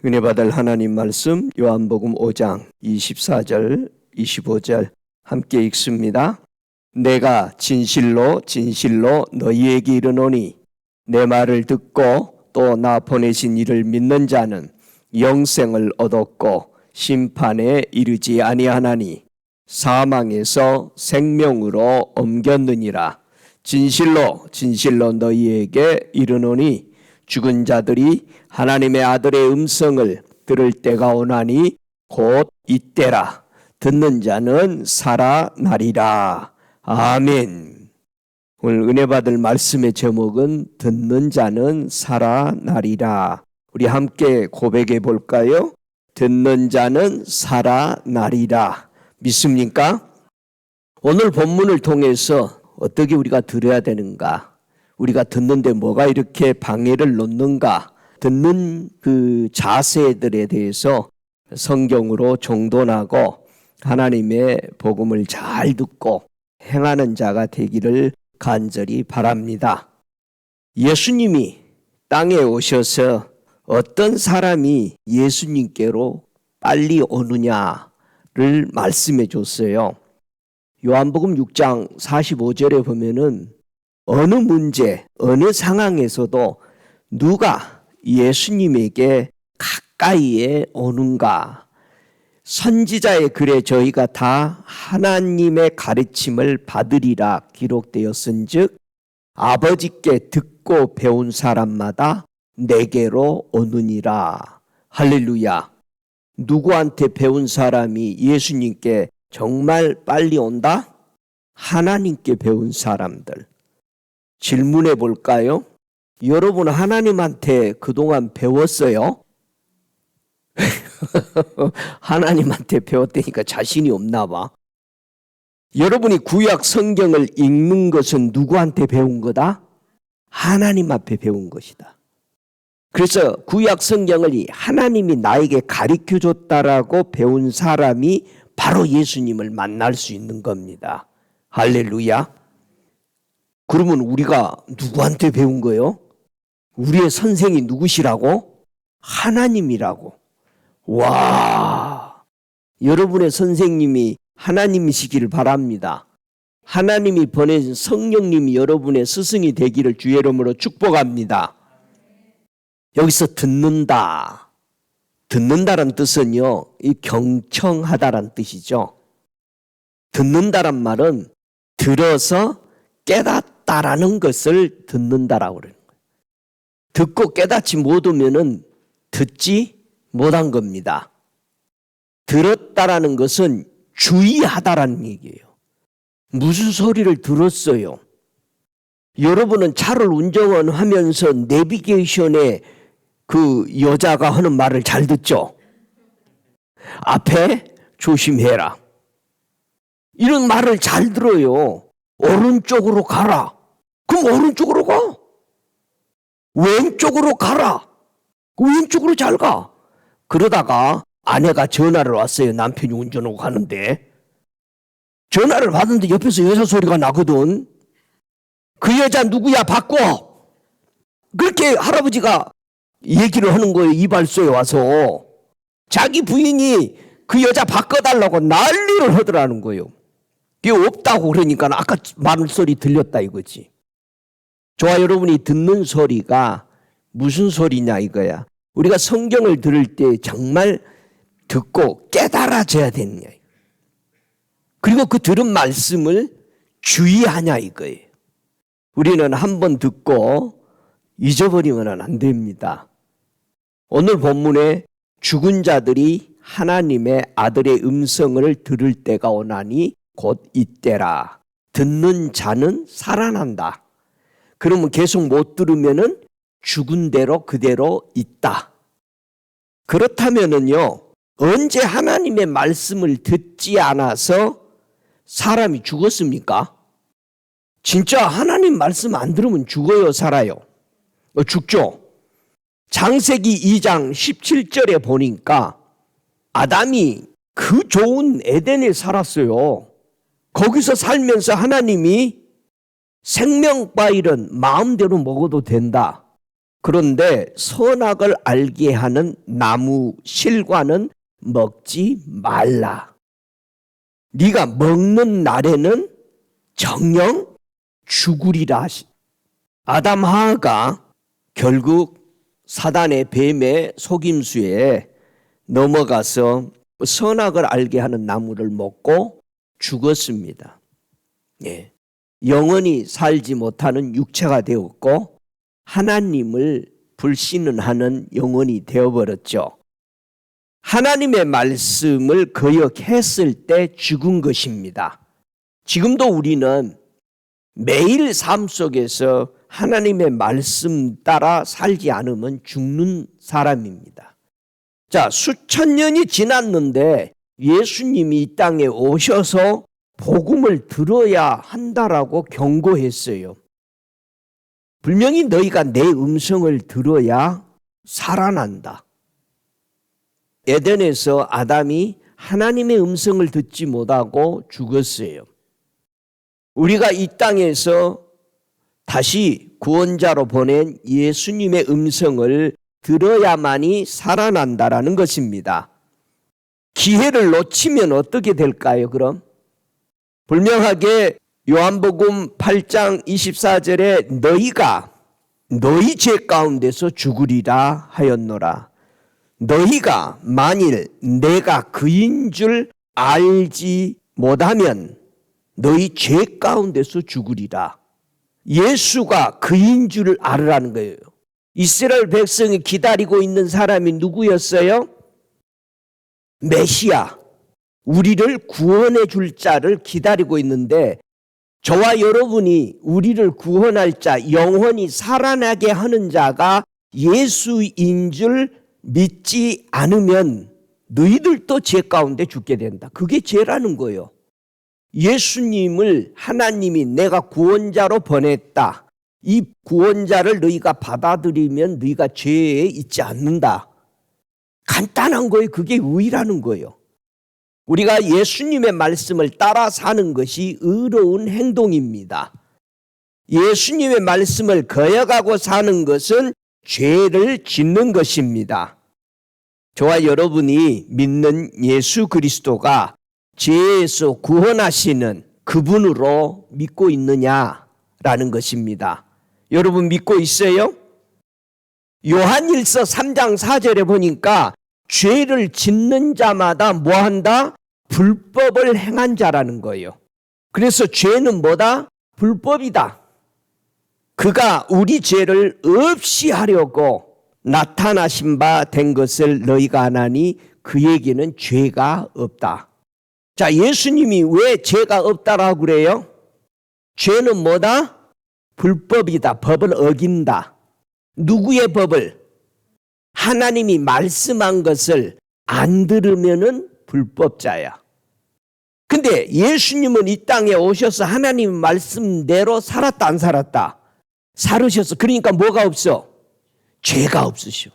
은혜 받을 하나님 말씀 요한복음 5장 24절 25절 함께 읽습니다. 내가 진실로 진실로 너희에게 이르노니 내 말을 듣고 또 나 보내신 이를 믿는 자는 영생을 얻었고 심판에 이르지 아니하나니 사망에서 생명으로 옮겼느니라. 진실로 진실로 너희에게 이르노니 죽은 자들이 하나님의 아들의 음성을 들을 때가 오나니 곧 이때라. 듣는 자는 살아나리라. 아멘. 오늘 은혜 받을 말씀의 제목은 듣는 자는 살아나리라. 우리 함께 고백해 볼까요? 듣는 자는 살아나리라. 믿습니까? 오늘 본문을 통해서 어떻게 우리가 들어야 되는가? 우리가 듣는데 뭐가 이렇게 방해를 놓는가? 듣는 그 자세들에 대해서 성경으로 정돈하고 하나님의 복음을 잘 듣고 행하는 자가 되기를 간절히 바랍니다. 예수님이 땅에 오셔서 어떤 사람이 예수님께로 빨리 오느냐를 말씀해 줬어요. 요한복음 6장 45절에 보면은 어느 문제, 어느 상황에서도 누가 예수님에게 가까이에 오는가? 선지자의 글에 저희가 다 하나님의 가르침을 받으리라 기록되었은즉 아버지께 듣고 배운 사람마다 내게로 오느니라. 할렐루야. 누구한테 배운 사람이 예수님께 정말 빨리 온다? 하나님께 배운 사람들. 질문해 볼까요? 여러분 하나님한테 그동안 배웠어요? 하나님한테 배웠다니까 자신이 없나 봐. 여러분이 구약 성경을 읽는 것은 누구한테 배운 거다? 하나님 앞에 배운 것이다. 그래서 구약 성경을 하나님이 나에게 가르쳐 줬다라고 배운 사람이 바로 예수님을 만날 수 있는 겁니다. 할렐루야. 그러면 우리가 누구한테 배운 거예요? 우리의 선생이 누구시라고? 하나님이라고. 와, 여러분의 선생님이 하나님이시기를 바랍니다. 하나님이 보내신 성령님이 여러분의 스승이 되기를 주의 이름으로 축복합니다. 여기서 듣는다. 듣는다란 뜻은요, 이 경청하다란 뜻이죠. 듣는다란 말은 들어서 깨닫다라는 것을 듣는다라고 그러는 거예요. 듣고 깨닫지 못하면은 듣지 못한 겁니다. 들었다라는 것은 주의하다라는 얘기예요. 무슨 소리를 들었어요? 여러분은 차를 운전하면서 내비게이션에 그 여자가 하는 말을 잘 듣죠? 앞에 조심해라. 이런 말을 잘 들어요. 오른쪽으로 가라. 그럼 오른쪽으로 가. 왼쪽으로 가라. 왼쪽으로 잘 가. 그러다가 아내가 전화를 왔어요. 남편이 운전하고 가는데. 전화를 받았는데 옆에서 여자 소리가 나거든. 그 여자 누구야? 바꿔. 그렇게 할아버지가 얘기를 하는 거예요. 이발소에 와서. 자기 부인이 그 여자 바꿔달라고 난리를 하더라는 거예요. 이게 없다고 그러니까 아까 말소리 들렸다 이거지. 저와 여러분이 듣는 소리가 무슨 소리냐 이거야. 우리가 성경을 들을 때 정말 듣고 깨달아져야 되느냐. 그리고 그 들은 말씀을 주의하냐 이거예요. 우리는 한번 듣고 잊어버리면 안 됩니다. 오늘 본문에 죽은 자들이 하나님의 아들의 음성을 들을 때가 오나니 곧 이때라. 듣는 자는 살아난다. 그러면 계속 못 들으면은 죽은 대로 그대로 있다. 그렇다면은요, 언제 하나님의 말씀을 듣지 않아서 사람이 죽었습니까? 진짜 하나님 말씀 안 들으면 죽어요, 살아요? 죽죠. 창세기 2장 17절에 보니까 아담이 그 좋은 에덴에 살았어요. 거기서 살면서 하나님이 생명과일은 마음대로 먹어도 된다. 그런데 선악을 알게 하는 나무 실과는 먹지 말라. 네가 먹는 날에는 정녕 죽으리라. 아담 하와가 결국 사단의 뱀의 속임수에 넘어가서 선악을 알게 하는 나무를 먹고 죽었습니다. 예. 영원히 살지 못하는 육체가 되었고 하나님을 불신하는 영혼이 되어버렸죠. 하나님의 말씀을 거역했을 때 죽은 것입니다. 지금도 우리는 매일 삶 속에서 하나님의 말씀 따라 살지 않으면 죽는 사람입니다. 자, 수천 년이 지났는데 예수님이 이 땅에 오셔서 복음을 들어야 한다라고 경고했어요. 분명히 너희가 내 음성을 들어야 살아난다. 에덴에서 아담이 하나님의 음성을 듣지 못하고 죽었어요. 우리가 이 땅에서 다시 구원자로 보낸 예수님의 음성을 들어야만이 살아난다라는 것입니다. 기회를 놓치면 어떻게 될까요, 그럼? 분명하게 요한복음 8장 24절에 너희가 너희 죄 가운데서 죽으리라 하였노라. 너희가 만일 내가 그인 줄 알지 못하면 너희 죄 가운데서 죽으리라. 예수가 그인 줄 알으라는 거예요. 이스라엘 백성이 기다리고 있는 사람이 누구였어요? 메시아, 우리를 구원해 줄 자를 기다리고 있는데 저와 여러분이 우리를 구원할 자, 영원히 살아나게 하는 자가 예수인 줄 믿지 않으면 너희들도 죄 가운데 죽게 된다. 그게 죄라는 거예요. 예수님을 하나님이 내가 구원자로 보냈다. 이 구원자를 너희가 받아들이면 너희가 죄에 있지 않는다. 간단한 거예요. 그게 의라는 거예요. 우리가 예수님의 말씀을 따라 사는 것이 의로운 행동입니다. 예수님의 말씀을 거역하고 사는 것은 죄를 짓는 것입니다. 저와 여러분이 믿는 예수 그리스도가 죄에서 구원하시는 그분으로 믿고 있느냐라는 것입니다. 여러분 믿고 있어요? 요한일서 3장 4절에 보니까 죄를 짓는 자마다 뭐한다? 불법을 행한 자라는 거예요. 그래서 죄는 뭐다? 불법이다. 그가 우리 죄를 없이 하려고 나타나신 바 된 것을 너희가 아나니 그에게는 죄가 없다. 자, 예수님이 왜 죄가 없다라고 그래요? 죄는 뭐다? 불법이다. 법을 어긴다. 누구의 법을? 하나님이 말씀한 것을 안 들으면은 불법자야. 근데 예수님은 이 땅에 오셔서 하나님 말씀대로 살았다 안 살았다? 살으셨어. 그러니까 뭐가 없어? 죄가 없으셔.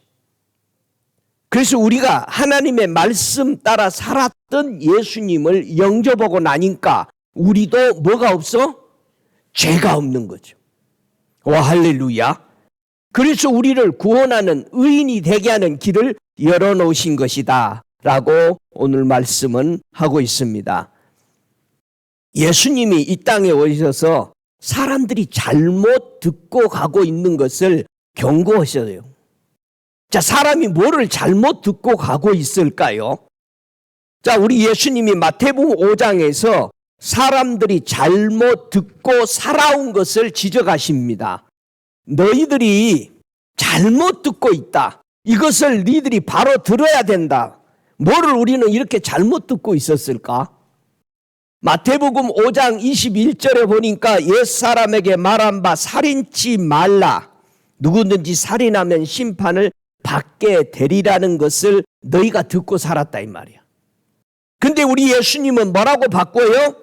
그래서 우리가 하나님의 말씀 따라 살았던 예수님을 영접하고 나니까 우리도 뭐가 없어? 죄가 없는 거죠. 와, 할렐루야. 그래서 우리를 구원하는 의인이 되게 하는 길을 열어놓으신 것이다 라고 오늘 말씀은 하고 있습니다. 예수님이 이 땅에 오셔서 사람들이 잘못 듣고 가고 있는 것을 경고하셔요. 자, 사람이 뭐를 잘못 듣고 가고 있을까요? 자, 우리 예수님이 마태복음 5장에서 사람들이 잘못 듣고 살아온 것을 지적하십니다. 너희들이 잘못 듣고 있다. 이것을 너희들이 바로 들어야 된다. 뭐를 우리는 이렇게 잘못 듣고 있었을까? 마태복음 5장 21절에 보니까 옛사람에게 말한 바 살인치 말라. 누구든지 살인하면 심판을 받게 되리라는 것을 너희가 듣고 살았다 이 말이야. 근데 우리 예수님은 뭐라고 바꿔요?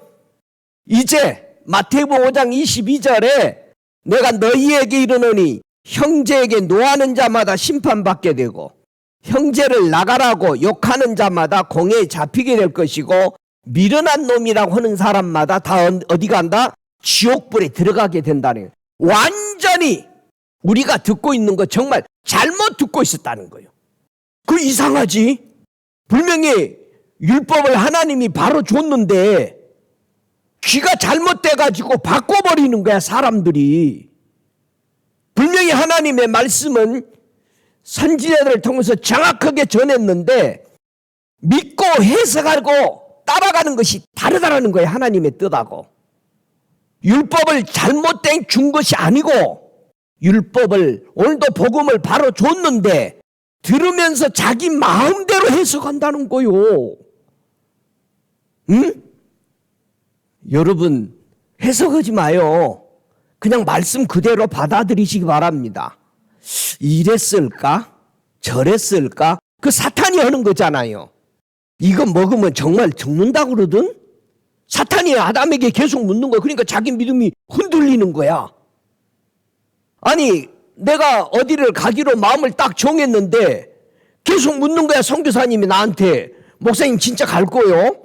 이제 마태복음 5장 22절에 내가 너희에게 이르노니 형제에게 노하는 자마다 심판받게 되고 형제를 나가라고 욕하는 자마다 공회에 잡히게 될 것이고 미련한 놈이라고 하는 사람마다 다 어디 간다? 지옥불에 들어가게 된다는 거예요. 완전히 우리가 듣고 있는 거 정말 잘못 듣고 있었다는 거예요. 그 이상하지? 분명히 율법을 하나님이 바로 줬는데 귀가 잘못돼가지고 바꿔버리는 거야, 사람들이. 분명히 하나님의 말씀은 선지자들을 통해서 정확하게 전했는데 믿고 해석하고 따라가는 것이 다르다라는 거예요, 하나님의 뜻하고. 율법을 잘못된 준 것이 아니고 율법을, 오늘도 복음을 바로 줬는데 들으면서 자기 마음대로 해석한다는 거요. 응? 여러분, 해석하지 마요. 그냥 말씀 그대로 받아들이시기 바랍니다. 이랬을까? 저랬을까? 그 사탄이 하는 거잖아요. 이거 먹으면 정말 죽는다고 그러든? 사탄이 아담에게 계속 묻는 거야. 그러니까 자기 믿음이 흔들리는 거야. 아니, 내가 어디를 가기로 마음을 딱 정했는데 계속 묻는 거야, 선교사님이 나한테. 목사님 진짜 갈 거요?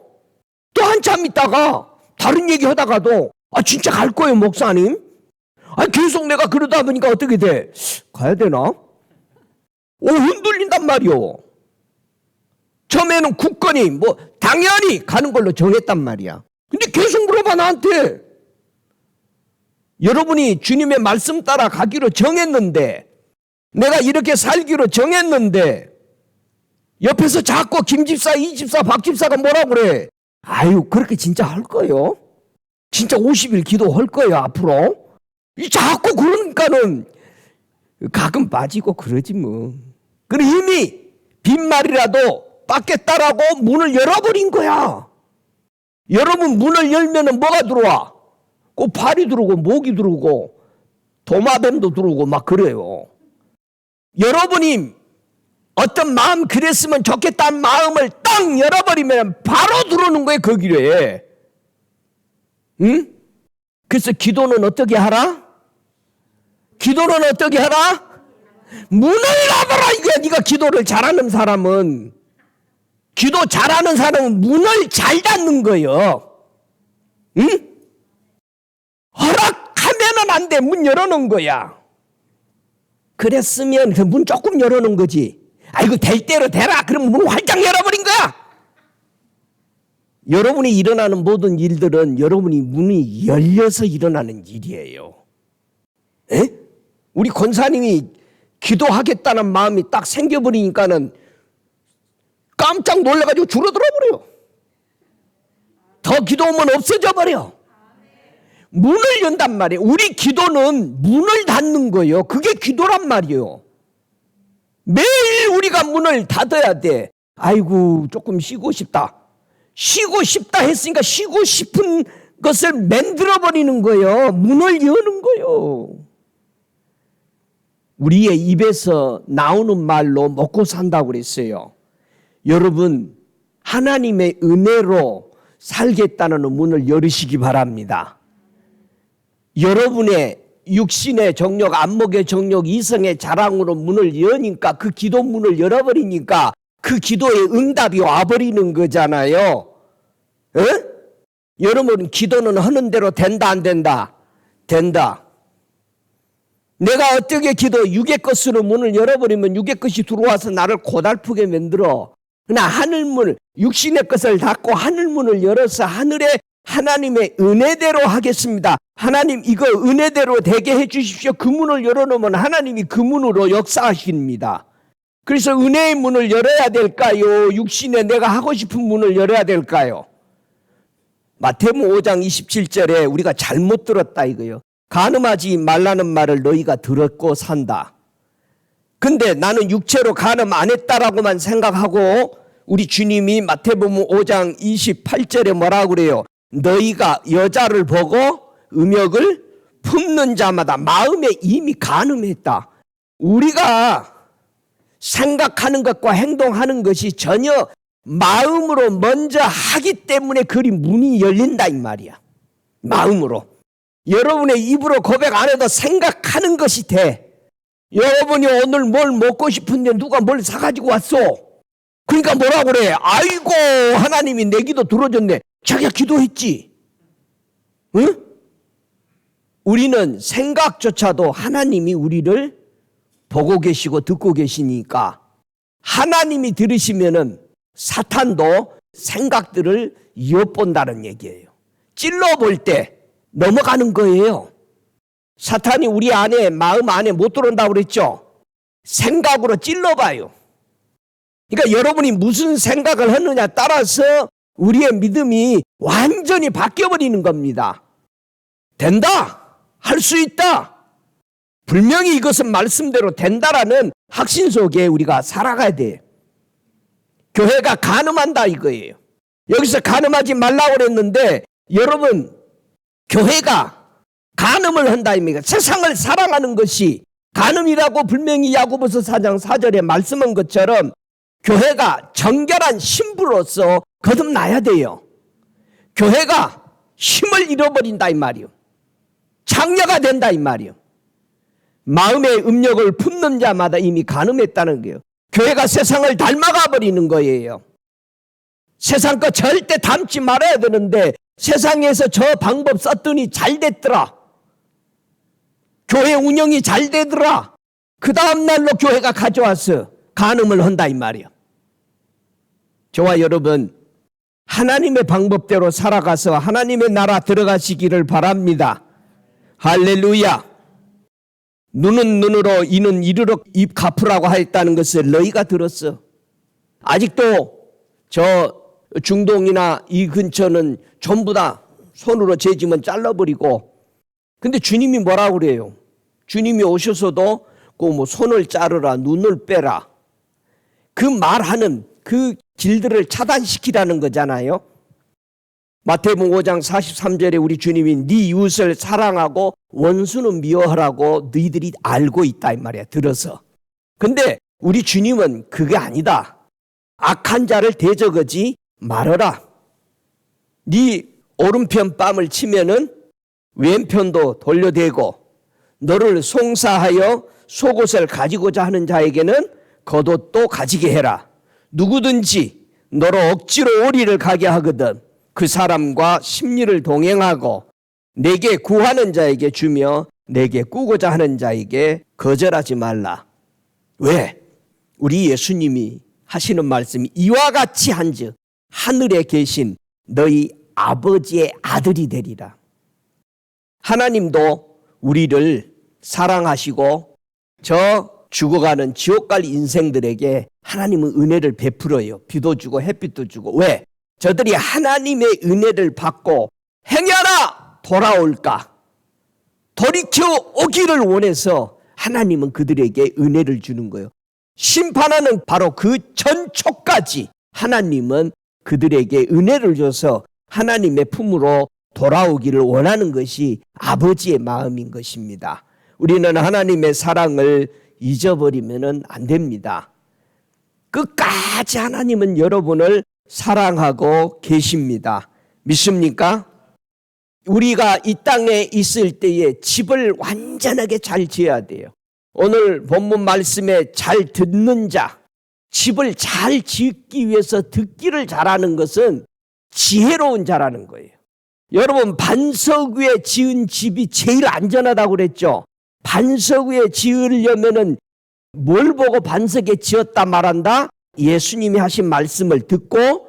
또 한참 있다가 다른 얘기 하다가도 진짜 갈 거예요, 목사님? 계속 내가 그러다 보니까 어떻게 돼? 가야 되나? 흔들린단 말이요. 처음에는 굳건히 당연히 가는 걸로 정했단 말이야. 근데 계속 물어봐, 나한테. 여러분이 주님의 말씀 따라 가기로 정했는데, 내가 이렇게 살기로 정했는데, 옆에서 자꾸 김 집사, 이 집사, 박 집사가 뭐라 그래? 그렇게 진짜 할 거예요? 진짜 50일 기도할 거예요, 앞으로? 자꾸 그러니까는 가끔 빠지고 그러지 뭐. 그럼 이미 빈말이라도 받겠다라고 문을 열어버린 거야. 여러분, 문을 열면은 뭐가 들어와? 꼭 발이 들어오고 목이 들어오고 도마뱀도 들어오고 막 그래요. 여러분이 어떤 마음 그랬으면 좋겠다는 마음을 딱 열어버리면 바로 들어오는 거예요, 그 길에. 응? 그래서 기도는 어떻게 하라? 기도는 어떻게 하라? 문을 열어봐라, 이거야. 네가 기도를 잘하는 사람은. 기도 잘하는 사람은 문을 잘 닫는 거예요. 응? 허락하면은 안 돼. 문 열어놓은 거야. 그랬으면 그 문 조금 열어놓은 거지. 이거 될 대로 되라. 그럼 문 활짝 열어버린 거야. 여러분이 일어나는 모든 일들은 여러분이 문이 열려서 일어나는 일이에요. 에? 우리 권사님이 기도하겠다는 마음이 딱 생겨버리니까는 깜짝 놀라가지고 줄어들어 버려요. 더 기도하면 없어져 버려. 문을 연단 말이에요. 우리 기도는 문을 닫는 거예요. 그게 기도란 말이에요. 매일 우리가 문을 닫아야 돼. 조금 쉬고 싶다. 쉬고 싶다 했으니까 쉬고 싶은 것을 만들어버리는 거예요. 문을 여는 거예요. 우리의 입에서 나오는 말로 먹고 산다고 그랬어요. 여러분, 하나님의 은혜로 살겠다는 문을 열으시기 바랍니다. 여러분의 육신의 정욕, 안목의 정욕, 이성의 자랑으로 문을 여니까, 그 기도 문을 열어버리니까 그 기도의 응답이 와버리는 거잖아요. 에? 여러분, 기도는 하는 대로 된다, 안 된다? 된다. 내가 어떻게 육의 것으로 문을 열어버리면 육의 것이 들어와서 나를 고달프게 만들어. 그러나 하늘문, 육신의 것을 닫고 하늘문을 열어서 하늘에 하나님의 은혜대로 하겠습니다. 하나님, 이거 은혜대로 되게 해주십시오. 그 문을 열어놓으면 하나님이 그 문으로 역사하십니다. 그래서 은혜의 문을 열어야 될까요? 육신에 내가 하고 싶은 문을 열어야 될까요? 마태복음 5장 27절에 우리가 잘못 들었다 이거요. 간음하지 말라는 말을 너희가 들었고 산다. 근데 나는 육체로 간음 안 했다라고만 생각하고, 우리 주님이 마태복음 5장 28절에 뭐라고 그래요? 너희가 여자를 보고 음욕을 품는 자마다 마음에 이미 간음했다. 우리가 생각하는 것과 행동하는 것이 전혀 마음으로 먼저 하기 때문에 그리 문이 열린다 이 말이야. 마음으로. 여러분의 입으로 고백 안 해도 생각하는 것이 돼. 여러분이 오늘 뭘 먹고 싶은데 누가 뭘 사가지고 왔어. 그러니까 뭐라고 그래? 하나님이 내 기도 들어줬네. 자기가 기도했지. 응? 우리는 생각조차도 하나님이 우리를 보고 계시고 듣고 계시니까 하나님이 들으시면은 사탄도 생각들을 엿본다는 얘기예요. 찔러볼 때 넘어가는 거예요. 사탄이 우리 안에, 마음 안에 못 들어온다고 그랬죠. 생각으로 찔러봐요. 그러니까 여러분이 무슨 생각을 하느냐 따라서 우리의 믿음이 완전히 바뀌어버리는 겁니다. 된다! 할 수 있다! 분명히 이것은 말씀대로 된다라는 확신 속에 우리가 살아가야 돼요. 교회가 간음한다 이거예요. 여기서 간음하지 말라고 그랬는데 여러분, 교회가 간음을 한다 입니까? 세상을 사랑하는 것이 간음이라고 분명히 야고보서 4장 4절에 말씀한 것처럼 교회가 정결한 신부로서 거듭나야 돼요. 교회가 힘을 잃어버린다 이 말이요. 장녀가 된다 이 말이요. 마음의 음욕을 품는 자마다 이미 간음했다는 거예요. 교회가 세상을 닮아가 버리는 거예요. 세상 거 절대 닮지 말아야 되는데 세상에서 저 방법 썼더니 잘 됐더라. 교회 운영이 잘 되더라. 그 다음 날로 교회가 가져와서 간음을 한다 이 말이에요. 저와 여러분, 하나님의 방법대로 살아가서 하나님의 나라 들어가시기를 바랍니다. 할렐루야. 눈은 눈으로 이는 이르러 입 갚으라고 하였다는 것을 너희가 들었어. 아직도 저 중동이나 이 근처는 전부 다 손으로 재지면 잘라버리고, 근데 주님이 뭐라고 그래요? 주님이 오셔서도 그 손을 자르라, 눈을 빼라, 그 말하는 그 길들을 차단시키라는 거잖아요. 마태복음 5장 43절에 우리 주님이 네 이웃을 사랑하고 원수는 미워하라고 너희들이 알고 있다 이 말이야, 들어서. 근데 우리 주님은 그게 아니다. 악한 자를 대적하지 말아라. 네 오른편 뺨을 치면은 왼편도 돌려대고 너를 송사하여 속옷을 가지고자 하는 자에게는 겉옷도 가지게 해라. 누구든지 너로 억지로 오리를 가게 하거든 그 사람과 심리를 동행하고 내게 구하는 자에게 주며 내게 꾸고자 하는 자에게 거절하지 말라. 왜? 우리 예수님이 하시는 말씀이 이와 같이 한즉 하늘에 계신 너희 아버지의 아들이 되리라. 하나님도 우리를 사랑하시고 저 죽어가는 지옥 갈 인생들에게 하나님은 은혜를 베풀어요. 비도 주고 햇빛도 주고. 왜? 저들이 하나님의 은혜를 받고 행여나 돌아올까, 돌이켜 오기를 원해서 하나님은 그들에게 은혜를 주는 거예요. 심판하는 바로 그 전초까지 하나님은 그들에게 은혜를 줘서 하나님의 품으로 돌아오기를 원하는 것이 아버지의 마음인 것입니다. 우리는 하나님의 사랑을 잊어버리면 안 됩니다. 끝까지 하나님은 여러분을 사랑하고 계십니다. 믿습니까? 우리가 이 땅에 있을 때에 집을 완전하게 잘 지어야 돼요. 오늘 본문 말씀에 잘 듣는 자, 집을 잘 짓기 위해서 듣기를 잘하는 것은 지혜로운 자라는 거예요. 여러분, 반석 위에 지은 집이 제일 안전하다고 그랬죠. 반석 위에 지으려면은 뭘 보고 반석에 지었다 말한다? 예수님이 하신 말씀을 듣고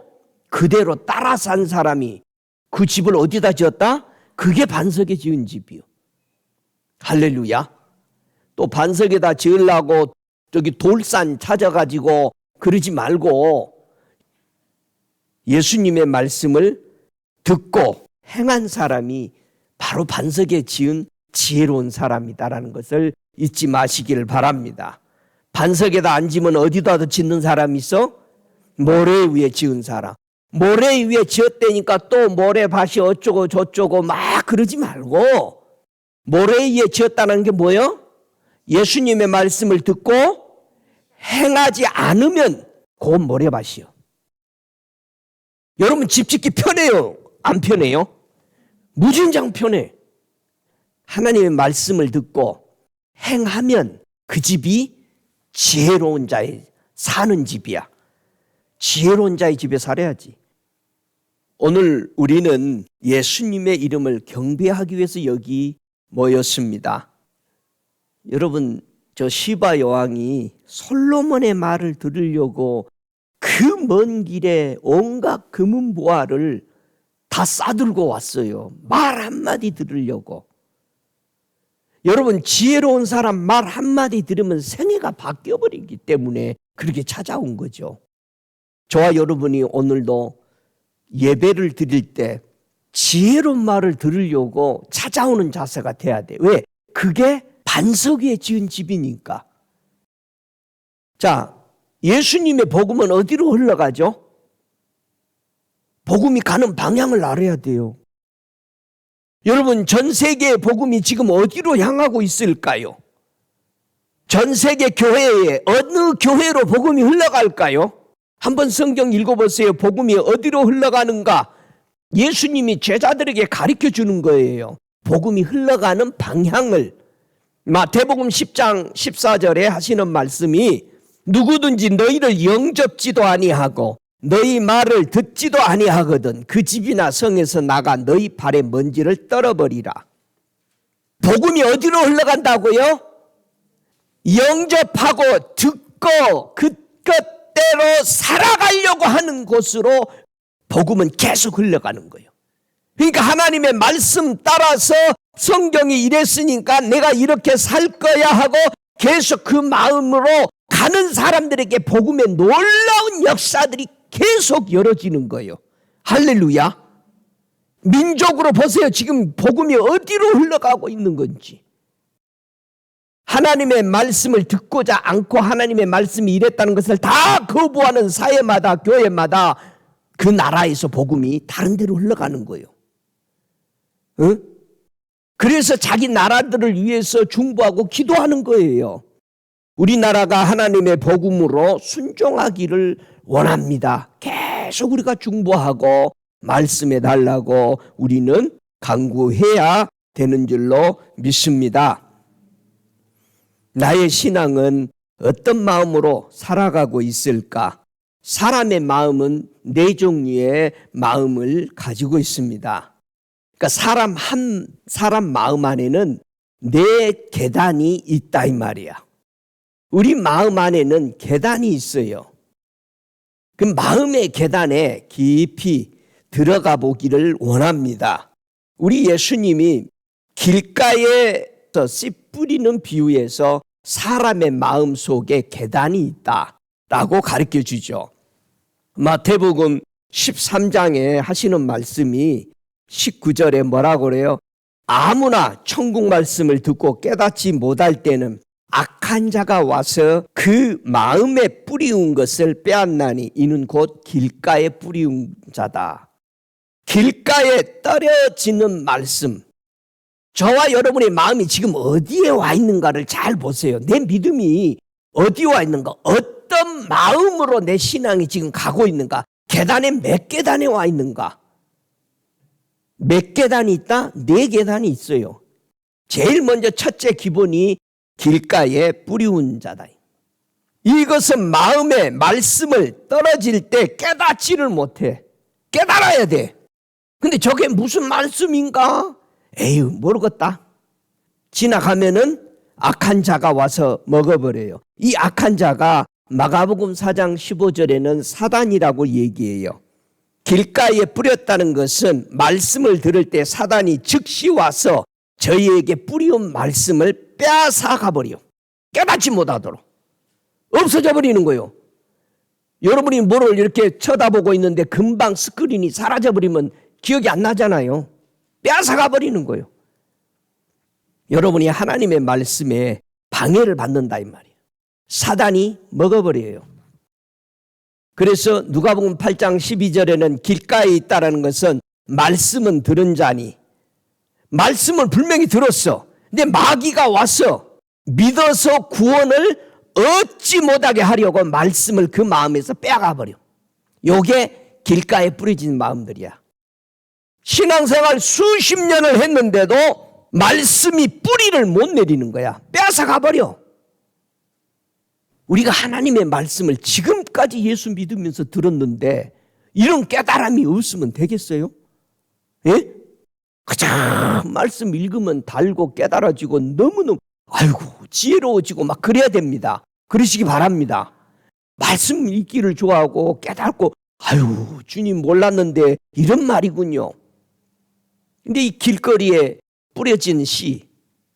그대로 따라 산 사람이 그 집을 어디다 지었다? 그게 반석에 지은 집이요. 할렐루야. 또 반석에다 지으려고 저기 돌산 찾아가지고 그러지 말고 예수님의 말씀을 듣고 행한 사람이 바로 반석에 지은 지혜로운 사람이다라는 것을 잊지 마시기를 바랍니다. 반석에다 앉으면 어디다 짓는 사람이 있어? 모래 위에 지은 사람. 모래 위에 지었다니까 또 모래밭이 어쩌고 저쩌고 막 그러지 말고 모래 위에 지었다는 게 뭐예요? 예수님의 말씀을 듣고 행하지 않으면 그 모래밭이요. 여러분, 집 짓기 편해요? 안 편해요? 무진장 편해. 하나님의 말씀을 듣고 행하면 그 집이 지혜로운 자의 사는 집이야. 지혜로운 자의 집에 살아야지. 오늘 우리는 예수님의 이름을 경배하기 위해서 여기 모였습니다. 여러분, 저 시바 여왕이 솔로몬의 말을 들으려고 그 먼 길에 온갖 금은보화를 다 싸들고 왔어요. 말 한마디 들으려고. 여러분, 지혜로운 사람 말 한마디 들으면 생애가 바뀌어버리기 때문에 그렇게 찾아온 거죠. 저와 여러분이 오늘도 예배를 드릴 때 지혜로운 말을 들으려고 찾아오는 자세가 돼야 돼. 왜? 그게 반석 위에 지은 집이니까. 자, 예수님의 복음은 어디로 흘러가죠? 복음이 가는 방향을 알아야 돼요. 여러분, 전 세계의 복음이 지금 어디로 향하고 있을까요? 전 세계 교회에 어느 교회로 복음이 흘러갈까요? 한번 성경 읽어보세요. 복음이 어디로 흘러가는가? 예수님이 제자들에게 가르쳐 주는 거예요. 복음이 흘러가는 방향을. 마태복음 10장 14절에 하시는 말씀이 누구든지 너희를 영접지도 아니하고 너희 말을 듣지도 아니하거든 그 집이나 성에서 나가 너희 발의 먼지를 떨어버리라. 복음이 어디로 흘러간다고요? 영접하고 듣고 그 뜻대로 살아가려고 하는 곳으로 복음은 계속 흘러가는 거예요. 그러니까 하나님의 말씀 따라서 성경이 이랬으니까 내가 이렇게 살 거야 하고 계속 그 마음으로 가는 사람들에게 복음의 놀라운 역사들이 계속 열어지는 거예요. 할렐루야. 민족으로 보세요. 지금 복음이 어디로 흘러가고 있는 건지. 하나님의 말씀을 듣고자 않고 하나님의 말씀이 이랬다는 것을 다 거부하는 사회마다 교회마다 그 나라에서 복음이 다른 데로 흘러가는 거예요. 응? 그래서 자기 나라들을 위해서 중보하고 기도하는 거예요. 우리나라가 하나님의 복음으로 순종하기를 원합니다. 계속 우리가 중보하고 말씀해 달라고 우리는 간구해야 되는 줄로 믿습니다. 나의 신앙은 어떤 마음으로 살아가고 있을까? 사람의 마음은 네 종류의 마음을 가지고 있습니다. 그러니까 사람 마음 안에는 네 계단이 있다 이 말이야. 우리 마음 안에는 계단이 있어요. 그 마음의 계단에 깊이 들어가 보기를 원합니다. 우리 예수님이 길가에서 씨 뿌리는 비유에서 사람의 마음 속에 계단이 있다라고 가르쳐 주죠. 마태복음 13장에 하시는 말씀이 19절에 뭐라고 그래요? 아무나 천국 말씀을 듣고 깨닫지 못할 때는 악한 자가 와서 그 마음에 뿌리운 것을 빼앗나니 이는 곧 길가에 뿌리운 자다. 길가에 떨어지는 말씀. 저와 여러분의 마음이 지금 어디에 와 있는가를 잘 보세요. 내 믿음이 어디에 와 있는가? 어떤 마음으로 내 신앙이 지금 가고 있는가? 계단에 몇 계단에 와 있는가? 몇 계단이 있다? 네 계단이 있어요. 제일 먼저 첫째 기본이 길가에 뿌리운 자다. 이것은 마음의 말씀을 떨어질 때 깨닫지를 못해. 깨달아야 돼. 근데 저게 무슨 말씀인가? 에휴, 모르겠다. 지나가면은 악한 자가 와서 먹어버려요. 이 악한 자가 마가복음 4장 15절에는 사단이라고 얘기해요. 길가에 뿌렸다는 것은 말씀을 들을 때 사단이 즉시 와서 저희에게 뿌리온 말씀을 빼앗아 가버려. 깨닫지 못하도록. 없어져 버리는 거예요. 여러분이 뭐를 이렇게 쳐다보고 있는데 금방 스크린이 사라져 버리면 기억이 안 나잖아요. 빼앗아 가버리는 거예요. 여러분이 하나님의 말씀에 방해를 받는다 이 말이에요. 사단이 먹어버려요. 그래서 누가복음 8장 12절에는 길가에 있다라는 것은 말씀은 들은 자니 말씀을 분명히 들었어. 근데 마귀가 와서 믿어서 구원을 얻지 못하게 하려고 말씀을 그 마음에서 빼앗아 버려. 요게 길가에 뿌려진 마음들이야. 신앙생활 수십 년을 했는데도 말씀이 뿌리를 못 내리는 거야. 빼앗아 가버려. 우리가 하나님의 말씀을 지금까지 예수 믿으면서 들었는데 이런 깨달음이 없으면 되겠어요? 예? 가장 말씀 읽으면 달고 깨달아지고 너무너무 아이고 지혜로워지고 막 그래야 됩니다. 그러시기 바랍니다. 말씀 읽기를 좋아하고 깨닫고 아유 주님 몰랐는데 이런 말이군요. 근데 이 길거리에 뿌려진 씨,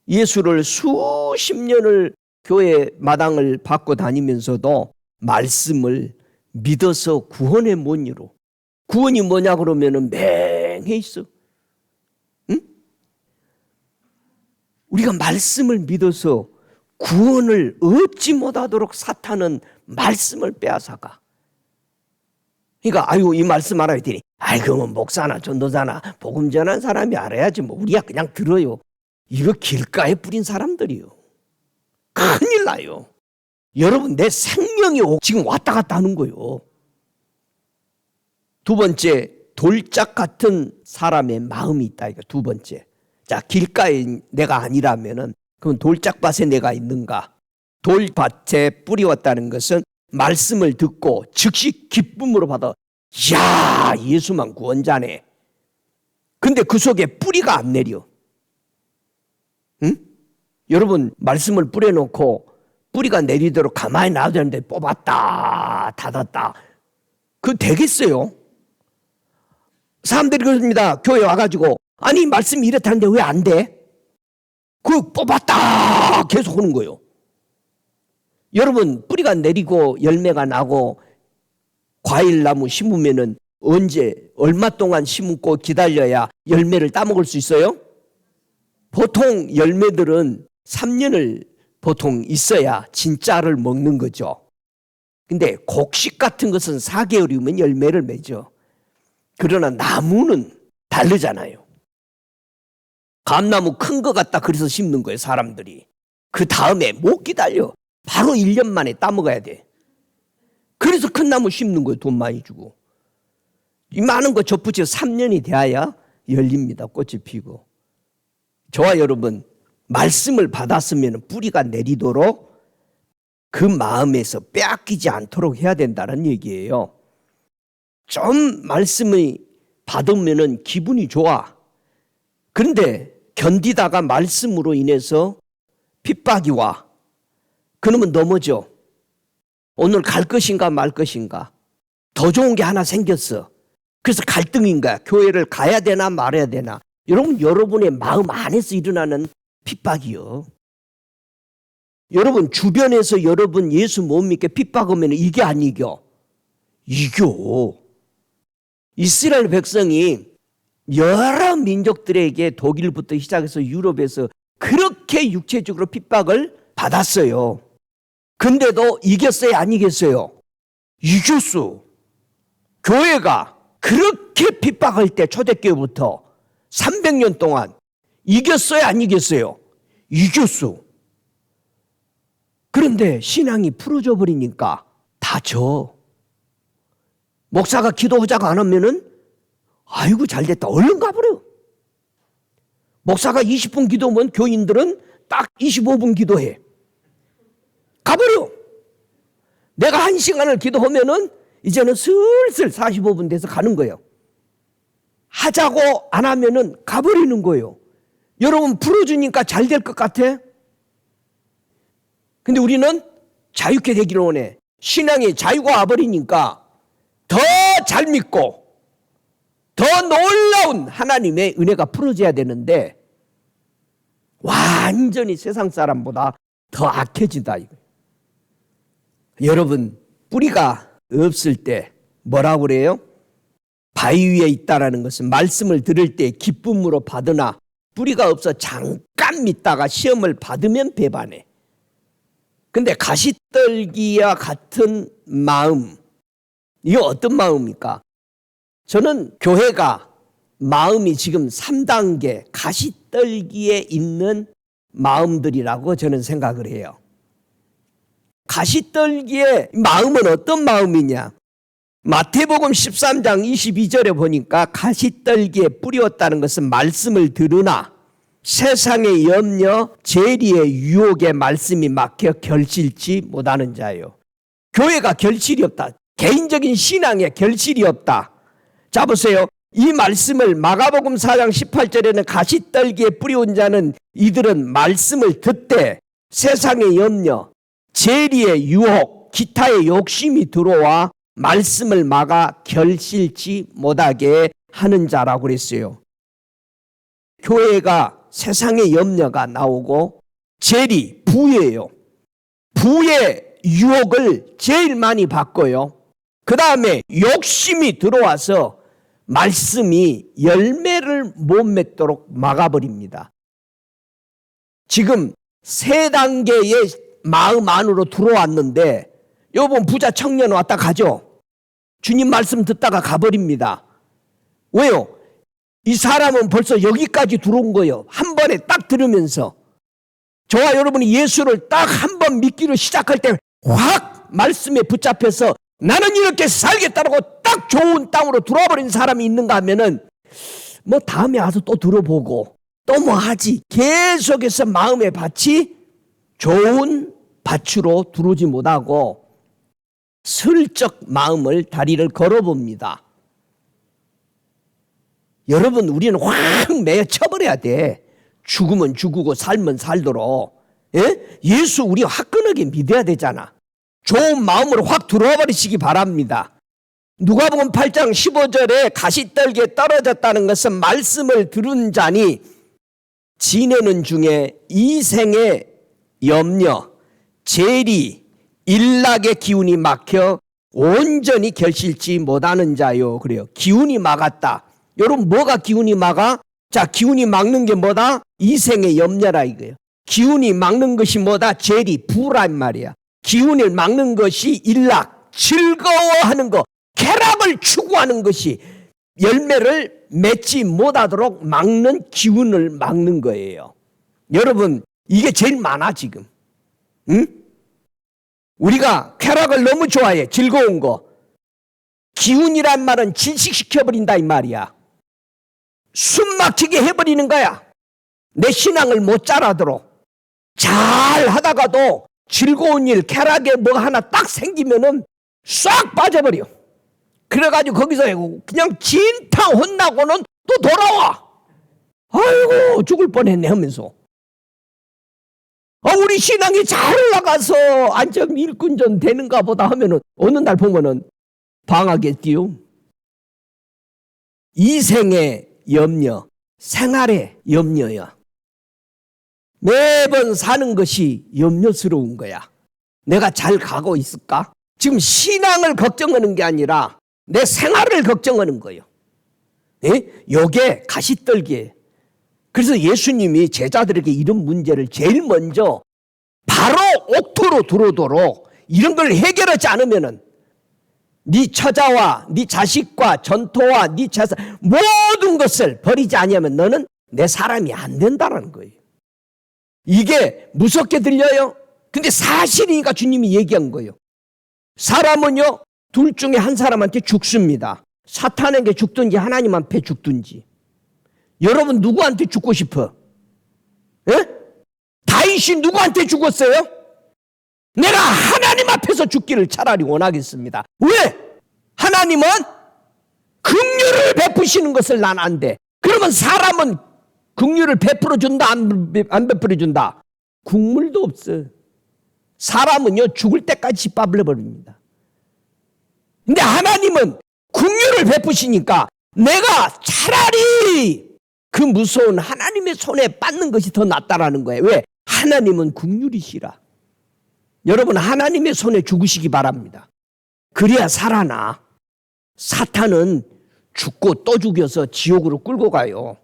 예수를 수십 년을 교회 마당을 받고 다니면서도 말씀을 믿어서 구원에 못 이루. 구원이 뭐냐 그러면은 맹해 있어. 응? 우리가 말씀을 믿어서 구원을 얻지 못하도록 사탄은 말씀을 빼앗아가. 그러니까 아유 이 말씀 알아야 되니 아이 그러면 목사나 전도사나 복음 전한 사람이 알아야지 뭐 우리가 그냥 들어요. 이거 길가에 뿌린 사람들이요. 큰일 나요. 여러분 내 생명이 지금 왔다 갔다 하는 거예요. 두 번째, 돌짝 같은 사람의 마음이 있다. 이거 두 번째. 자, 길가에 내가 아니라면은 그럼 돌짝밭에 내가 있는가? 돌밭에 뿌리웠다는 것은 말씀을 듣고 즉시 기쁨으로 받아. 야, 예수만 구원자네. 근데 그 속에 뿌리가 안 내려. 응? 여러분 말씀을 뿌려놓고 뿌리가 내리도록 가만히 놔두는데 뽑았다 닫았다. 그거 되겠어요? 사람들이 그럽니다. 교회 와가지고 아니 말씀이 이렇다는데 왜 안 돼? 그거 뽑았다 계속 하는 거예요. 여러분 뿌리가 내리고 열매가 나고 과일나무 심으면은 언제 얼마 동안 심고 기다려야 열매를 따먹을 수 있어요? 보통 열매들은 3년을 보통 있어야 진짜를 먹는 거죠. 근데 곡식 같은 것은 4개월이면 열매를 맺죠. 그러나 나무는 다르잖아요. 감나무 큰 거 같다 그래서 심는 거예요 사람들이. 그 다음에 못 기다려. 바로 1년 만에 따먹어야 돼. 그래서 큰 나무 심는 거예요. 돈 많이 주고. 이 많은 거 접붙여 3년이 돼야 열립니다. 꽃이 피고. 저와 여러분 말씀을 받았으면 뿌리가 내리도록 그 마음에서 빼앗기지 않도록 해야 된다는 얘기예요. 좀 말씀을 받으면 기분이 좋아. 그런데 견디다가 말씀으로 인해서 핍박이 와. 그러면 넘어져. 오늘 갈 것인가 말 것인가. 더 좋은 게 하나 생겼어. 그래서 갈등인 거야. 교회를 가야 되나 말아야 되나. 여러분의 마음 안에서 일어나는 핍박이요. 여러분 주변에서 여러분 예수 못 믿게 핍박하면 이게 안 이겨. 이겨. 이스라엘 백성이 여러 민족들에게 독일부터 시작해서 유럽에서 그렇게 육체적으로 핍박을 받았어요. 근데도 이겼어요? 안 이겼어요? 이겼어. 교회가 그렇게 핍박할 때 초대교회부터 300년 동안 이겼어요? 안 이겼어요? 이겼어. 그런데 신앙이 풀어져 버리니까 다 져. 목사가 기도하자고 안 하면은 아이고 잘됐다 얼른 가버려. 목사가 20분 기도하면 교인들은 딱 25분 기도해. 가버려. 내가 1시간을 기도하면은 이제는 슬슬 45분 돼서 가는 거예요. 하자고 안 하면은 가버리는 거예요. 여러분 풀어주니까 잘 될 것 같아? 근데 우리는 자유케 되기를 원해. 신앙이 자유가 와버리니까 더 잘 믿고 더 놀라운 하나님의 은혜가 풀어져야 되는데 완전히 세상 사람보다 더 악해지다. 여러분 뿌리가 없을 때 뭐라고 그래요? 바위 위에 있다라는 것은 말씀을 들을 때 기쁨으로 받으나 뿌리가 없어 잠깐 믿다가 시험을 받으면 배반해. 근데 가시떨기와 같은 마음, 이거 어떤 마음입니까? 저는 교회가 마음이 지금 3단계 가시떨기에 있는 마음들이라고 저는 생각을 해요. 가시떨기의 마음은 어떤 마음이냐? 마태복음 13장 22절에 보니까 가시떨기에 뿌리웠다는 것은 말씀을 들으나 세상의 염려, 재리의 유혹에 말씀이 막혀 결실치 못하는 자예요. 교회가 결실이 없다. 개인적인 신앙에 결실이 없다. 자 보세요. 이 말씀을 마가복음 4장 18절에는 가시떨기에 뿌려온 자는 이들은 말씀을 듣되 세상의 염려, 재리의 유혹, 기타의 욕심이 들어와 말씀을 막아 결실치 못하게 하는 자라고 그랬어요. 교회가 세상의 염려가 나오고 재리, 부예요. 부의 유혹을 제일 많이 받고요. 그 다음에 욕심이 들어와서 말씀이 열매를 못 맺도록 막아버립니다. 지금 세 단계의 마음 안으로 들어왔는데 여러분 부자 청년 왔다 가죠. 주님 말씀 듣다가 가버립니다. 왜요? 이 사람은 벌써 여기까지 들어온 거예요. 한 번에 딱 들으면서 저와 여러분이 예수를 딱 한 번 믿기를 시작할 때 확 말씀에 붙잡혀서 나는 이렇게 살겠다라고 딱 좋은 땅으로 들어와 버린 사람이 있는가 하면은 뭐 다음에 와서 또 들어보고 또 뭐 하지 계속해서 마음의 밭이 좋은 밭으로 들어오지 못하고 슬쩍 마음을 다리를 걸어봅니다. 여러분 우리는 확 매쳐버려야 돼. 죽으면 죽고 살면 살도록. 예? 예수 우리 화끈하게 믿어야 되잖아. 좋은 마음으로 확 들어와 버리시기 바랍니다. 누가복음 8장 15절에 가시떨기에 떨어졌다는 것은 말씀을 들은 자니 지내는 중에 이생의 염려, 재리, 일락의 기운이 막혀 온전히 결실치 못하는 자요. 그래요. 기운이 막았다. 여러분 뭐가 기운이 막아? 자, 기운이 막는 게 뭐다? 이생의 염려라 이거예요. 기운이 막는 것이 뭐다? 재리, 부란 말이야. 기운을 막는 것이 일락, 즐거워하는 것, 쾌락을 추구하는 것이 열매를 맺지 못하도록 막는 기운을 막는 거예요. 여러분 이게 제일 많아 지금. 응? 우리가 쾌락을 너무 좋아해. 즐거운 거. 기운이란 말은 질식시켜버린다 이 말이야. 숨 막히게 해버리는 거야. 내 신앙을 못 자라도록. 잘 하다가도 즐거운 일, 쾌락에 뭐 하나 딱 생기면은 싹 빠져버려. 그래가지고 거기서 그냥 진탕 혼나고는 또 돌아와. 아이고 죽을 뻔했네 하면서. 우리 신앙이 잘 올라가서 안점 일꾼전 되는가 보다 하면은 어느 날 보면은 방하겠지요. 이생의 염려, 생활의 염려야. 매번 사는 것이 염려스러운 거야. 내가 잘 가고 있을까? 지금 신앙을 걱정하는 게 아니라 내 생활을 걱정하는 거예요. 요게 가시떨기예요. 그래서 예수님이 제자들에게 이런 문제를 제일 먼저 바로 옥토로 들어오도록 이런 걸 해결하지 않으면은 네 처자와 네 자식과 전토와 네 재산 모든 것을 버리지 않으면 너는 내 사람이 안 된다는 거예요. 이게 무섭게 들려요? 근데 사실이니까 주님이 얘기한 거예요. 사람은요 둘 중에 한 사람한테 죽습니다. 사탄에게 죽든지 하나님 앞에 죽든지. 여러분 누구한테 죽고 싶어? 예? 다윗이 누구한테 죽었어요? 내가 하나님 앞에서 죽기를 차라리 원하겠습니다. 왜? 하나님은 긍휼을 베푸시는 것을 난 안 돼. 그러면 사람은 긍휼을 베풀어 준다 안 베풀어 준다? 국물도 없어. 사람은요 죽을 때까지 짓밟아 버립니다. 근데 하나님은 긍휼을 베푸시니까 내가 차라리 그 무서운 하나님의 손에 빠는 것이 더 낫다라는 거예요. 왜? 하나님은 긍휼이시라. 여러분 하나님의 손에 죽으시기 바랍니다. 그래야 살아나. 사탄은 죽고 또 죽여서 지옥으로 끌고 가요.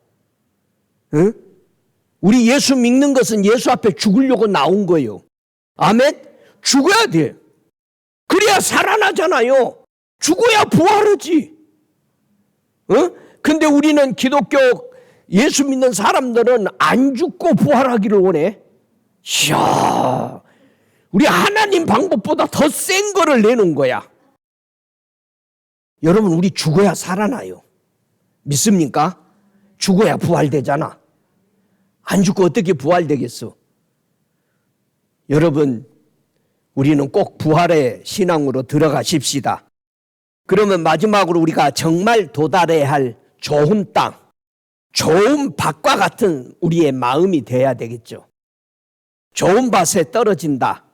응? 우리 예수 믿는 것은 예수 앞에 죽으려고 나온 거예요. 아멘? 죽어야 돼. 그래야 살아나잖아요. 죽어야 부활하지. 근데 우리는 기독교 예수 믿는 사람들은 안 죽고 부활하기를 원해. 이야, 우리 하나님 방법보다 더 센 거를 내놓은 거야. 여러분 우리 죽어야 살아나요. 믿습니까? 죽어야 부활되잖아. 안 죽고 어떻게 부활되겠어? 여러분 우리는 꼭 부활의 신앙으로 들어가십시다. 그러면 마지막으로 우리가 정말 도달해야 할 좋은 땅, 좋은 밭과 같은 우리의 마음이 돼야 되겠죠. 좋은 밭에 떨어진다.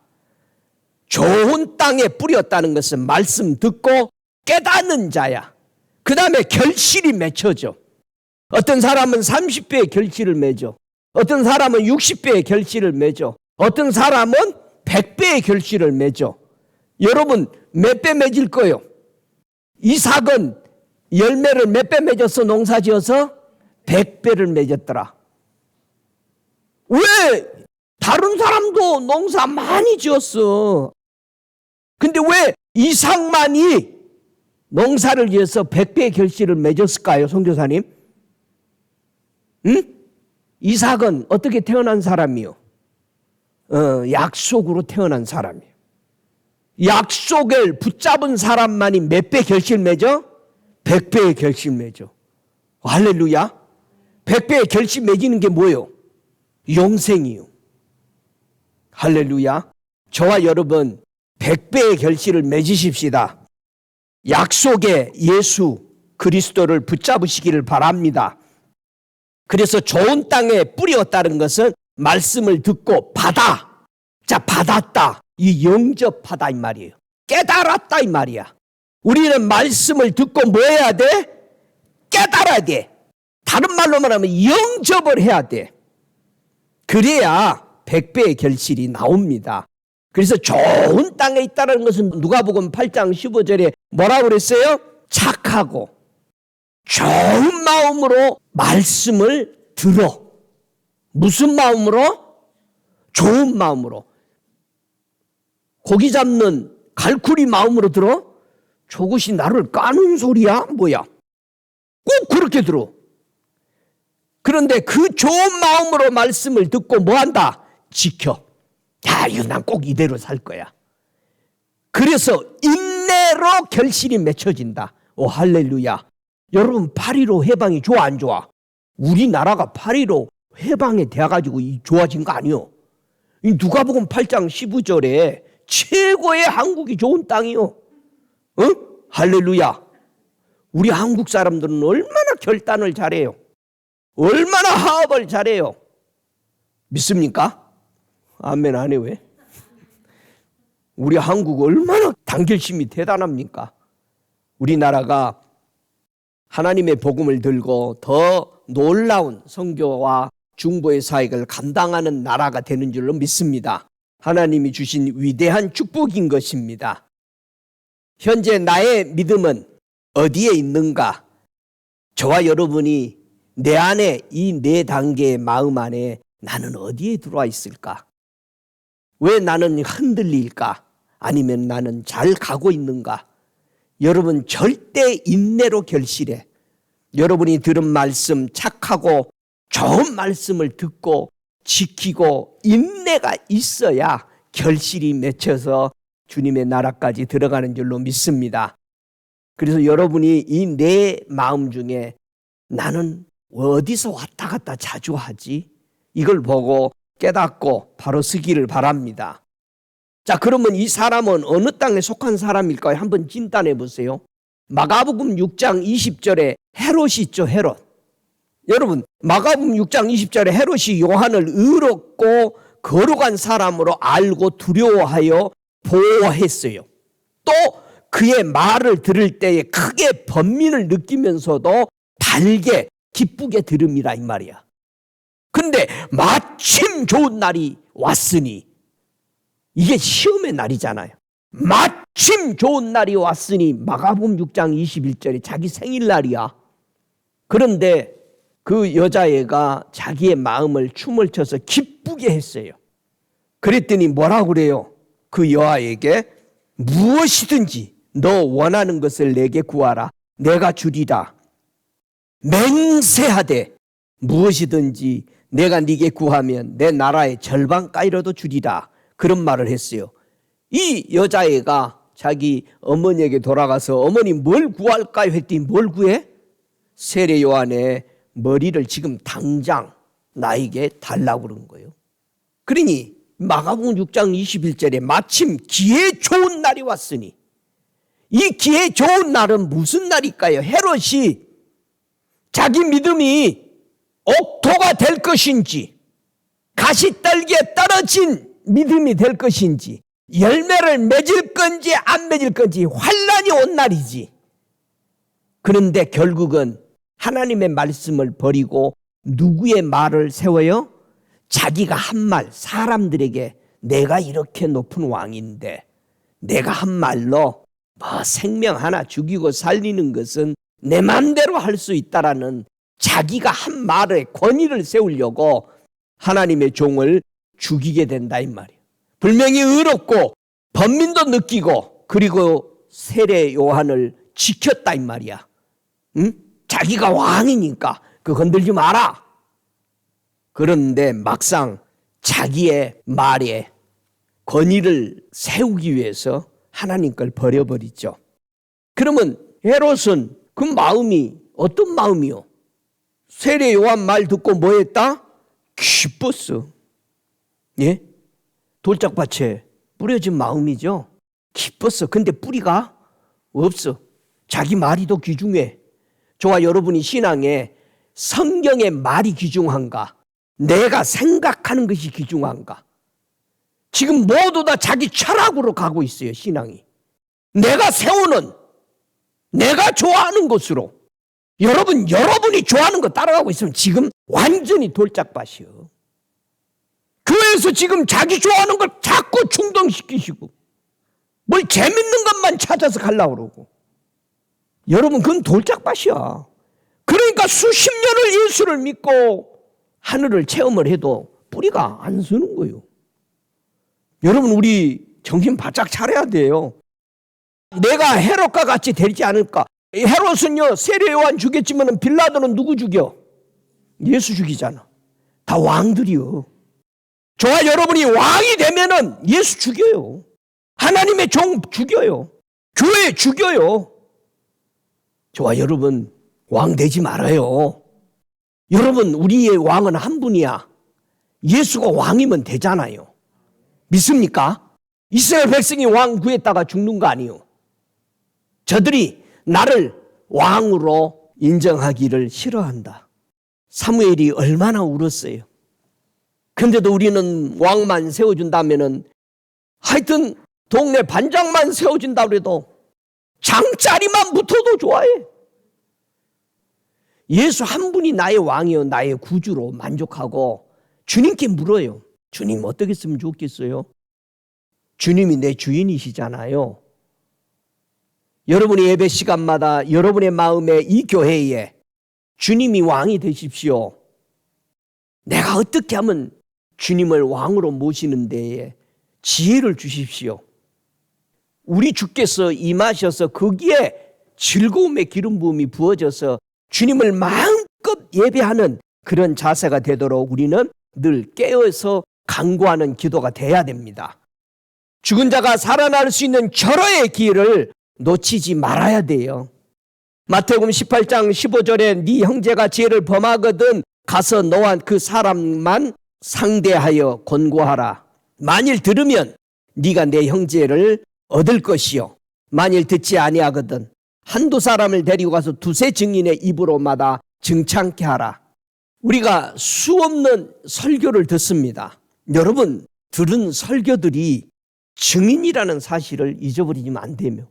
좋은 땅에 뿌렸다는 것은 말씀 듣고 깨닫는 자야. 그 다음에 결실이 맺혀져. 어떤 사람은 30배의 결실을 맺어. 어떤 사람은 60배의 결실을 맺어. 어떤 사람은 100배의 결실을 맺어. 여러분 몇 배 맺을 거예요? 이삭은 열매를 몇 배 맺었어? 농사지어서 100배를 맺었더라. 왜? 다른 사람도 농사 많이 지었어. 근데 왜 이삭만이 농사를 지어서 100배의 결실을 맺었을까요, 선교사님? 응? 이삭은 어떻게 태어난 사람이요? 약속으로 태어난 사람이에요. 약속을 붙잡은 사람만이 몇 배 결실 맺어? 100배의 결실 맺어. 할렐루야. 100배의 결실 맺는 게 뭐예요? 영생이요. 할렐루야. 저와 여러분 100배의 결실을 맺으십시다. 약속의 예수 그리스도를 붙잡으시기를 바랍니다. 그래서 좋은 땅에 뿌렸다는 것은 말씀을 듣고 받아. 자, 받았다. 이 영접하다 이 말이에요. 깨달았다 이 말이야. 우리는 말씀을 듣고 뭐 해야 돼? 깨달아야 돼. 다른 말로 말하면 영접을 해야 돼. 그래야 100배의 결실이 나옵니다. 그래서 좋은 땅에 있다는 것은 누가복음 8장 15절에 뭐라고 그랬어요? 착하고 좋은 마음으로 말씀을 들어. 무슨 마음으로? 좋은 마음으로. 고기 잡는 갈쿠리 마음으로 들어? 저것이 나를 까는 소리야? 뭐야? 꼭 그렇게 들어. 그런데 그 좋은 마음으로 말씀을 듣고 뭐한다? 지켜. 야, 이거 난 꼭 이대로 살 거야. 그래서 인내로 결실이 맺혀진다. 오, 할렐루야. 여러분 8.15 해방이 좋아 안 좋아? 우리나라가 8.15 해방에 돼가지고 좋아진 거 아니요. 누가복음 8장 15절에 최고의 한국이 좋은 땅이요. 응? 할렐루야. 우리 한국 사람들은 얼마나 결단을 잘해요. 얼마나 화합을 잘해요. 믿습니까? 아멘 안 해 왜? 우리 한국 얼마나 단결심이 대단합니까? 우리나라가 하나님의 복음을 들고 더 놀라운 선교와 중보의 사역을 감당하는 나라가 되는 줄로 믿습니다. 하나님이 주신 위대한 축복인 것입니다. 현재 나의 믿음은 어디에 있는가? 저와 여러분이 내 안에 이 네 단계의 마음 안에 나는 어디에 들어와 있을까? 왜 나는 흔들릴까? 아니면 나는 잘 가고 있는가? 여러분 절대 인내로 결실해. 여러분이 들은 말씀 착하고 좋은 말씀을 듣고 지키고 인내가 있어야 결실이 맺혀서 주님의 나라까지 들어가는 줄로 믿습니다. 그래서 여러분이 이 내 마음 중에 나는 어디서 왔다 갔다 자주 하지? 이걸 보고 깨닫고 바로 서기를 바랍니다. 자, 그러면 이 사람은 어느 땅에 속한 사람일까요? 한번 진단해 보세요. 마가복음 6장 20절에 헤롯이 있죠, 헤롯. 여러분, 마가복음 6장 20절에 헤롯이 요한을 의롭고 거룩한 사람으로 알고 두려워하여 보호했어요. 또 그의 말을 들을 때에 크게 번민을 느끼면서도 달게 기쁘게 들음이라 이 말이야. 근데 마침 좋은 날이 왔으니, 이게 시험의 날이잖아요. 마침 좋은 날이 왔으니 마가복음 6장 21절에 자기 생일날이야. 그런데 그 여자애가 자기의 마음을 춤을 춰서 기쁘게 했어요. 그랬더니 뭐라고 그래요? 그 여아에게 무엇이든지 너 원하는 것을 내게 구하라. 내가 주리라. 맹세하되 무엇이든지 내가 네게 구하면 내 나라의 절반가이라도 주리라. 그런 말을 했어요. 이 여자애가 자기 어머니에게 돌아가서 어머니 뭘 구할까요? 했더니 뭘 구해? 세례 요한의 머리를 지금 당장 나에게 달라고 그런 거예요. 그러니 마가복음 6장 21절에 마침 기회 좋은 날이 왔으니, 이 기회 좋은 날은 무슨 날일까요? 헤롯이 자기 믿음이 옥토가 될 것인지, 가시떨기에 떨어진 믿음이 될 것인지, 열매를 맺을 건지 안 맺을 건지 환란이 온 날이지. 그런데 결국은 하나님의 말씀을 버리고 누구의 말을 세워요? 자기가 한 말, 사람들에게 내가 이렇게 높은 왕인데 내가 한 말로 생명 하나 죽이고 살리는 것은 내 마음대로 할 수 있다라는 자기가 한 말에 권위를 세우려고 하나님의 종을 죽이게 된다 이 말이에요. 분명히 의롭고 번민도 느끼고 그리고 세례 요한을 지켰다 이 말이야. 응? 자기가 왕이니까 그 건들지 마라. 그런데 막상 자기의 말에 권위를 세우기 위해서 하나님 걸 버려버리죠. 그러면 헤롯은 그 마음이 어떤 마음이요? 세례 요한 말 듣고 뭐 했다? 기뻤어. 예? 돌짝밭에 뿌려진 마음이죠. 기뻤어. 근데 뿌리가 없어. 자기 말이 더 귀중해. 저와 여러분이 신앙에 성경의 말이 귀중한가? 내가 생각하는 것이 귀중한가? 지금 모두 다 자기 철학으로 가고 있어요, 신앙이. 내가 세우는, 내가 좋아하는 것으로. 여러분이 좋아하는 거 따라가고 있으면 지금 완전히 돌짝밭이요. 교회에서 지금 자기 좋아하는 걸 자꾸 충동시키시고 뭘 재밌는 것만 찾아서 가려고 그러고. 여러분 그건 돌짝밭이야. 그러니까 수십 년을 예수를 믿고 하늘을 체험을 해도 뿌리가 안 서는 거예요. 여러분 우리 정신 바짝 차려야 돼요. 내가 헤롯과 같이 되지 않을까. 헤롯은요 세례 요한 죽였지만 빌라도는 누구 죽여? 예수 죽이잖아. 다 왕들이요. 저와 여러분이 왕이 되면은 예수 죽여요. 하나님의 종 죽여요. 교회 죽여요. 저와 여러분 왕 되지 말아요. 여러분 우리의 왕은 한 분이야. 예수가 왕이면 되잖아요. 믿습니까? 이스라엘 백성이 왕 구했다가 죽는 거 아니에요. 저들이 나를 왕으로 인정하기를 싫어한다. 사무엘이 얼마나 울었어요. 근데도 우리는 왕만 세워준다면은 하여튼 동네 반장만 세워준다 그래도 장자리만 붙어도 좋아해. 예수 한 분이 나의 왕이요 나의 구주로 만족하고 주님께 물어요. 주님 어떻게 했으면 좋겠어요? 주님이 내 주인이시잖아요. 여러분이 예배 시간마다 여러분의 마음에 이 교회에 주님이 왕이 되십시오. 내가 어떻게 하면 주님을 왕으로 모시는 데에 지혜를 주십시오. 우리 주께서 임하셔서 거기에 즐거움의 기름 부음이 부어져서 주님을 마음껏 예배하는 그런 자세가 되도록 우리는 늘 깨어서 간구하는 기도가 돼야 됩니다. 죽은 자가 살아날 수 있는 절호의 기회를 놓치지 말아야 돼요. 마태복음 18장 15절에 네 형제가 죄를 범하거든 가서 너와 그 사람만 상대하여 권고하라. 만일 들으면 네가 내 형제를 얻을 것이요 만일 듣지 아니하거든 한두 사람을 데리고 가서 두세 증인의 입으로마다 증창케 하라. 우리가 수없는 설교를 듣습니다. 여러분 들은 설교들이 증인이라는 사실을 잊어버리면 안 되며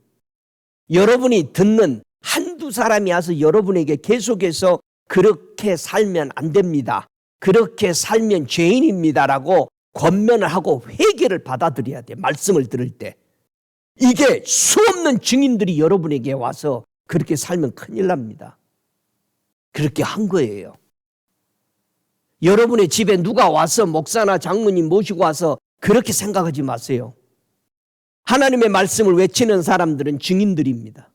여러분이 듣는 한두 사람이 와서 여러분에게 계속해서 그렇게 살면 안 됩니다. 그렇게 살면 죄인입니다라고 권면을 하고 회개를 받아들여야 돼. 말씀을 들을 때. 이게 수없는 증인들이 여러분에게 와서 그렇게 살면 큰일 납니다. 그렇게 한 거예요. 여러분의 집에 누가 와서 목사나 장로님 모시고 와서 그렇게 생각하지 마세요. 하나님의 말씀을 외치는 사람들은 증인들입니다.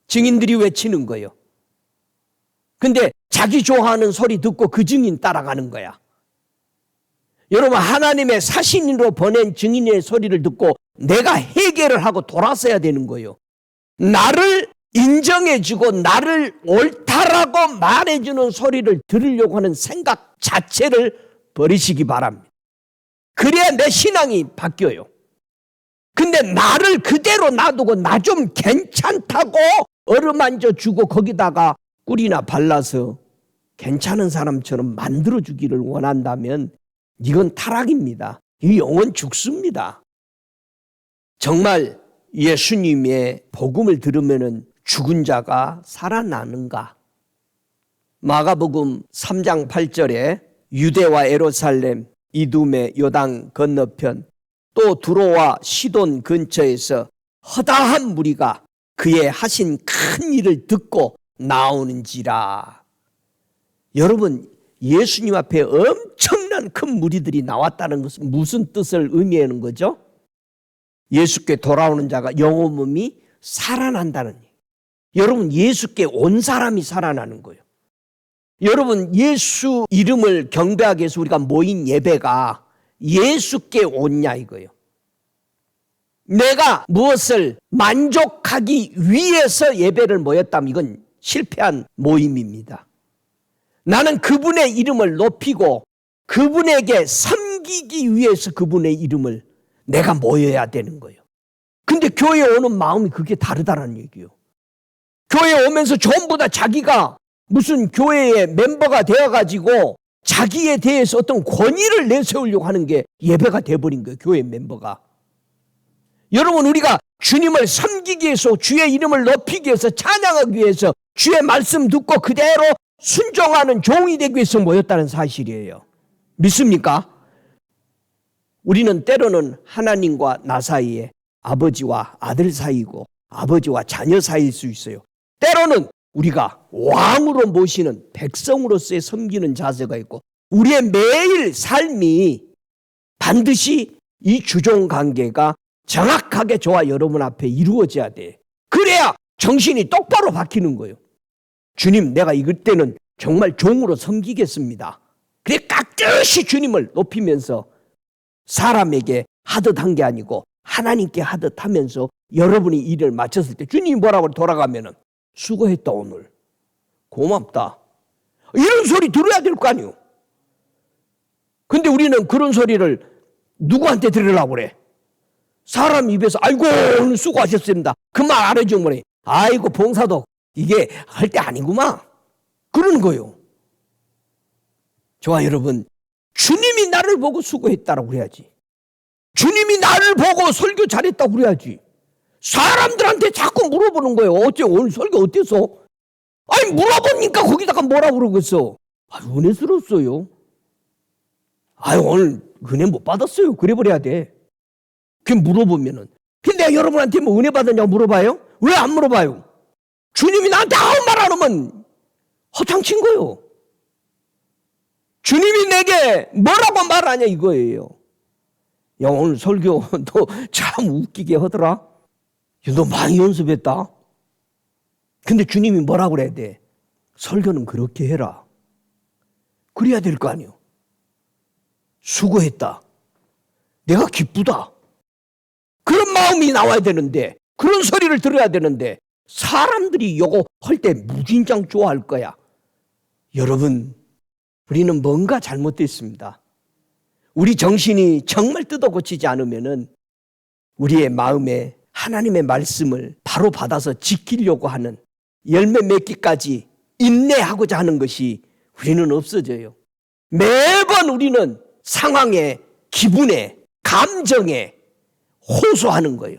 증인들이 외치는 거예요. 근데 자기 좋아하는 소리 듣고 그 증인 따라가는 거야. 여러분 하나님의 사신으로 보낸 증인의 소리를 듣고 내가 해결을 하고 돌아서야 되는 거예요. 나를 인정해주고 나를 옳다라고 말해주는 소리를 들으려고 하는 생각 자체를 버리시기 바랍니다. 그래야 내 신앙이 바뀌어요. 근데 나를 그대로 놔두고 나 좀 괜찮다고 어루만져 주고 거기다가 꿀이나 발라서 괜찮은 사람처럼 만들어주기를 원한다면 이건 타락입니다. 이 영혼 죽습니다. 정말 예수님의 복음을 들으면 죽은 자가 살아나는가? 마가복음 3장 8절에 유대와 예루살렘, 이두메, 요단 건너편 또 두로와 시돈 근처에서 허다한 무리가 그의 하신 큰 일을 듣고 나오는지라. 여러분, 예수님 앞에 엄청난 큰 무리들이 나왔다는 것은 무슨 뜻을 의미하는 거죠? 예수께 돌아오는 자가 영혼 몸이 살아난다는 얘기예요. 여러분, 예수께 온 사람이 살아나는 거예요. 여러분, 예수 이름을 경배하기 위해서 우리가 모인 예배가 예수께 옳냐 이거예요. 내가 무엇을 만족하기 위해서 예배를 모였다면 이건 실패한 모임입니다. 나는 그분의 이름을 높이고 그분에게 섬기기 위해서 그분의 이름을 내가 모여야 되는 거예요. 근데 교회에 오는 마음이 그게 다르다는 얘기예요. 교회에 오면서 전부 다 자기가 무슨 교회의 멤버가 되어가지고 자기에 대해서 어떤 권위를 내세우려고 하는 게 예배가 돼버린 거예요. 교회 멤버가. 여러분, 우리가 주님을 섬기기 위해서, 주의 이름을 높이기 위해서, 찬양하기 위해서, 주의 말씀 듣고 그대로 순종하는 종이 되기 위해서 모였다는 사실이에요. 믿습니까? 우리는 때로는 하나님과 나 사이에 아버지와 아들 사이고 아버지와 자녀 사이일 수 있어요. 때로는 우리가 왕으로 모시는 백성으로서의 섬기는 자세가 있고 우리의 매일 삶이 반드시 이 주종 관계가 정확하게 저와 여러분 앞에 이루어져야 돼. 그래야 정신이 똑바로 박히는 거예요. 주님, 내가 이럴 때는 정말 종으로 섬기겠습니다. 그래 깍듯이 주님을 높이면서 사람에게 하듯 한 게 아니고 하나님께 하듯 하면서 여러분이 일을 마쳤을 때 주님이 뭐라고 돌아가면은 수고했다 오늘. 고맙다. 이런 소리 들어야 될 거 아니에요. 근데 우리는 그런 소리를 누구한테 들으려고 그래? 사람 입에서 아이고 오늘 수고하셨습니다. 그 말 안 해주면 뭐래? 아이고 봉사도 이게 할 때 아니구만. 그러는 거예요. 저와 여러분, 주님이 나를 보고 수고했다라고 그래야지. 주님이 나를 보고 설교 잘했다고 그래야지. 사람들한테 자꾸 물어보는 거예요. 어째 오늘 설교 어땠어? 아니 물어보니까 거기다가 뭐라고 그러겠어? 은혜스러웠어요. 오늘 은혜 못 받았어요. 그래 버려야 돼. 그게 물어보면은. 근데 내가 여러분한테 뭐 은혜 받았냐고 물어봐요? 왜 안 물어봐요? 주님이 나한테 아무 말 안 하면 허탕친 거예요. 주님이 내게 뭐라고 말하냐 이거예요. 야, 오늘 설교 너 참 웃기게 하더라. 야, 너 많이 연습했다. 근데 주님이 뭐라고 그래야 돼? 설교는 그렇게 해라. 그래야 될 거 아니에요. 수고했다. 내가 기쁘다. 그런 마음이 나와야 되는데, 그런 소리를 들어야 되는데 사람들이 요거 할 때 무진장 좋아할 거야. 여러분, 우리는 뭔가 잘못됐습니다. 우리 정신이 정말 뜯어 고치지 않으면은 우리의 마음에 하나님의 말씀을 바로 받아서 지키려고 하는 열매 맺기까지 인내하고자 하는 것이 우리는 없어져요. 매번 우리는 상황에, 기분에, 감정에 호소하는 거예요.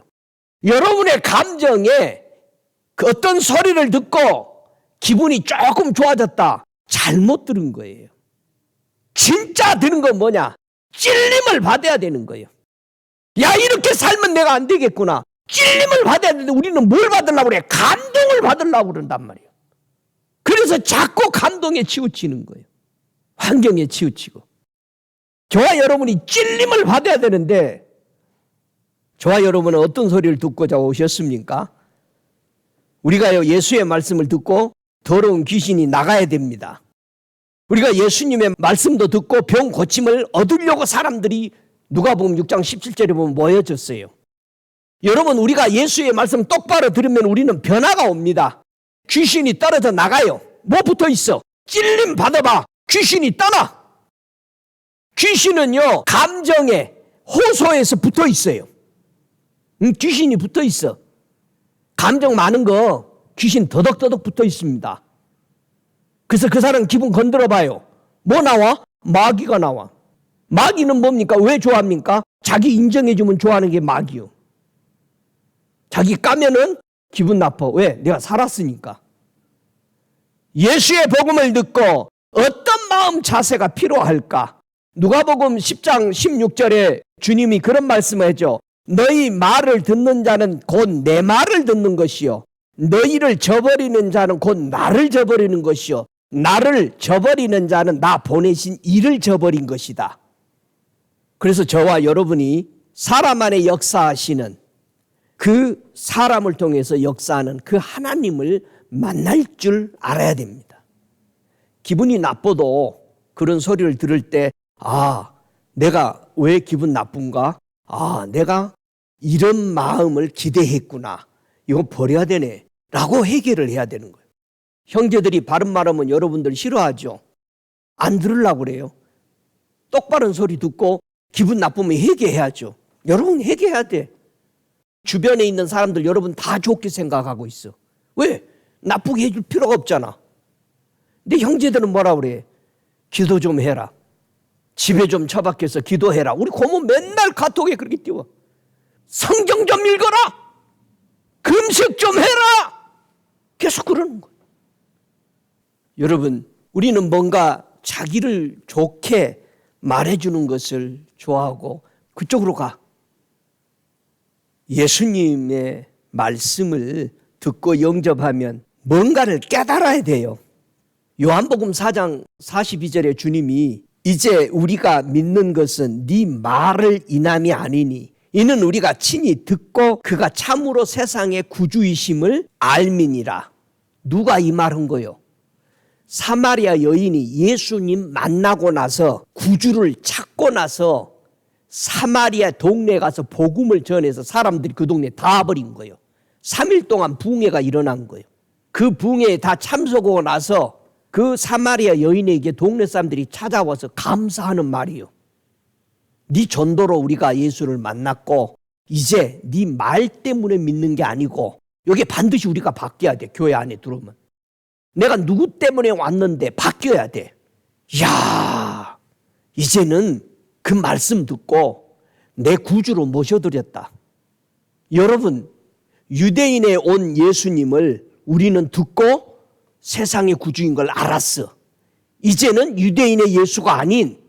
여러분의 감정에 그 어떤 소리를 듣고 기분이 조금 좋아졌다. 잘못 들은 거예요. 진짜 들은 건 뭐냐? 찔림을 받아야 되는 거예요. 야, 이렇게 살면 내가 안 되겠구나. 찔림을 받아야 되는데 우리는 뭘 받으려고 그래? 감동을 받으려고 그런단 말이에요. 그래서 자꾸 감동에 치우치는 거예요. 환경에 치우치고. 저와 여러분이 찔림을 받아야 되는데 저와 여러분은 어떤 소리를 듣고자 오셨습니까? 우리가요, 예수의 말씀을 듣고 더러운 귀신이 나가야 됩니다. 우리가 예수님의 말씀도 듣고 병 고침을 얻으려고 사람들이 누가복음 6장 17절에 보면 모여졌어요. 여러분, 우리가 예수의 말씀 똑바로 들으면 우리는 변화가 옵니다. 귀신이 떨어져 나가요. 뭐 붙어 있어? 찔림 받아봐. 귀신이 떠나. 귀신은요, 감정에, 호소에서 붙어 있어요. 귀신이 붙어 있어. 감정 많은 거 귀신 더덕더덕 붙어 있습니다. 그래서 그 사람 기분 건드려 봐요. 뭐 나와? 마귀가 나와. 마귀는 뭡니까? 왜 좋아합니까? 자기 인정해주면 좋아하는 게 마귀요. 자기 까면은 기분 나빠. 왜? 내가 살았으니까. 예수의 복음을 듣고 어떤 마음 자세가 필요할까? 누가복음 10장 16절에 주님이 그런 말씀을 하죠. 너희 말을 듣는 자는 곧 내 말을 듣는 것이요. 너희를 저버리는 자는 곧 나를 저버리는 것이요. 나를 저버리는 자는 나 보내신 이를 저버린 것이다. 그래서 저와 여러분이 사람 안에 역사하시는 그 사람을 통해서 역사하는 그 하나님을 만날 줄 알아야 됩니다. 기분이 나빠도 그런 소리를 들을 때 내가 왜 기분 나쁜가? 내가 이런 마음을 기대했구나. 이거 버려야 되네 라고 해결을 해야 되는 거예요. 형제들이 바른 말하면 여러분들 싫어하죠. 안 들으려고 그래요. 똑바른 소리 듣고 기분 나쁘면 회개해야죠. 여러분 회개해야 돼. 주변에 있는 사람들 여러분 다 좋게 생각하고 있어. 왜? 나쁘게 해줄 필요가 없잖아. 근데 형제들은 뭐라 그래? 기도 좀 해라. 집에 좀 처박혀서 기도해라. 우리 고모 맨날 카톡에 그렇게 띄워. 성경 좀 읽어라. 금식 좀 해라. 계속 그러는 거예요. 여러분, 우리는 뭔가 자기를 좋게 말해주는 것을 좋아하고 그쪽으로 가. 예수님의 말씀을 듣고 영접하면 뭔가를 깨달아야 돼요. 요한복음 4장 42절에 주님이 이제 우리가 믿는 것은 네 말을 인함이 아니니 이는 우리가 친히 듣고 그가 참으로 세상의 구주이심을 알미니라. 누가 이 말한 거요? 사마리아 여인이 예수님 만나고 나서 구주를 찾고 나서 사마리아 동네에 가서 복음을 전해서 사람들이 그 동네에 다 버린 거예요. 3일 동안 붕괴가 일어난 거예요. 그 붕괴에 다 참석하고 나서 그 사마리아 여인에게 동네 사람들이 찾아와서 감사하는 말이에요. 네 전도로 우리가 예수를 만났고 이제 네 말 때문에 믿는 게 아니고 여기 반드시 우리가 바뀌어야 돼. 교회 안에 들어오면. 내가 누구 때문에 왔는데 바뀌어야 돼. 이야, 이제는 그 말씀 듣고 내 구주로 모셔드렸다. 여러분, 유대인에 온 예수님을 우리는 듣고 세상의 구주인 걸 알았어. 이제는 유대인의 예수가 아닌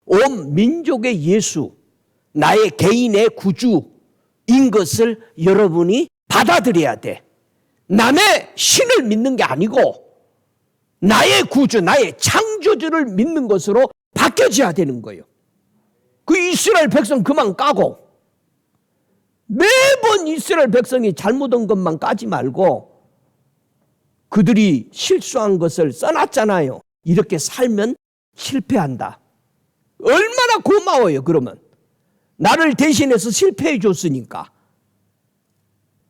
온 민족의 예수, 나의 개인의 구주인 것을 여러분이 받아들여야 돼. 남의 신을 믿는 게 아니고 나의 구주, 나의 창조주를 믿는 것으로 바뀌어져야 되는 거예요. 그 이스라엘 백성 그만 까고 매번 이스라엘 백성이 잘못한 것만 까지 말고 그들이 실수한 것을 써놨잖아요. 이렇게 살면 실패한다. 얼마나 고마워요. 그러면 나를 대신해서 실패해 줬으니까.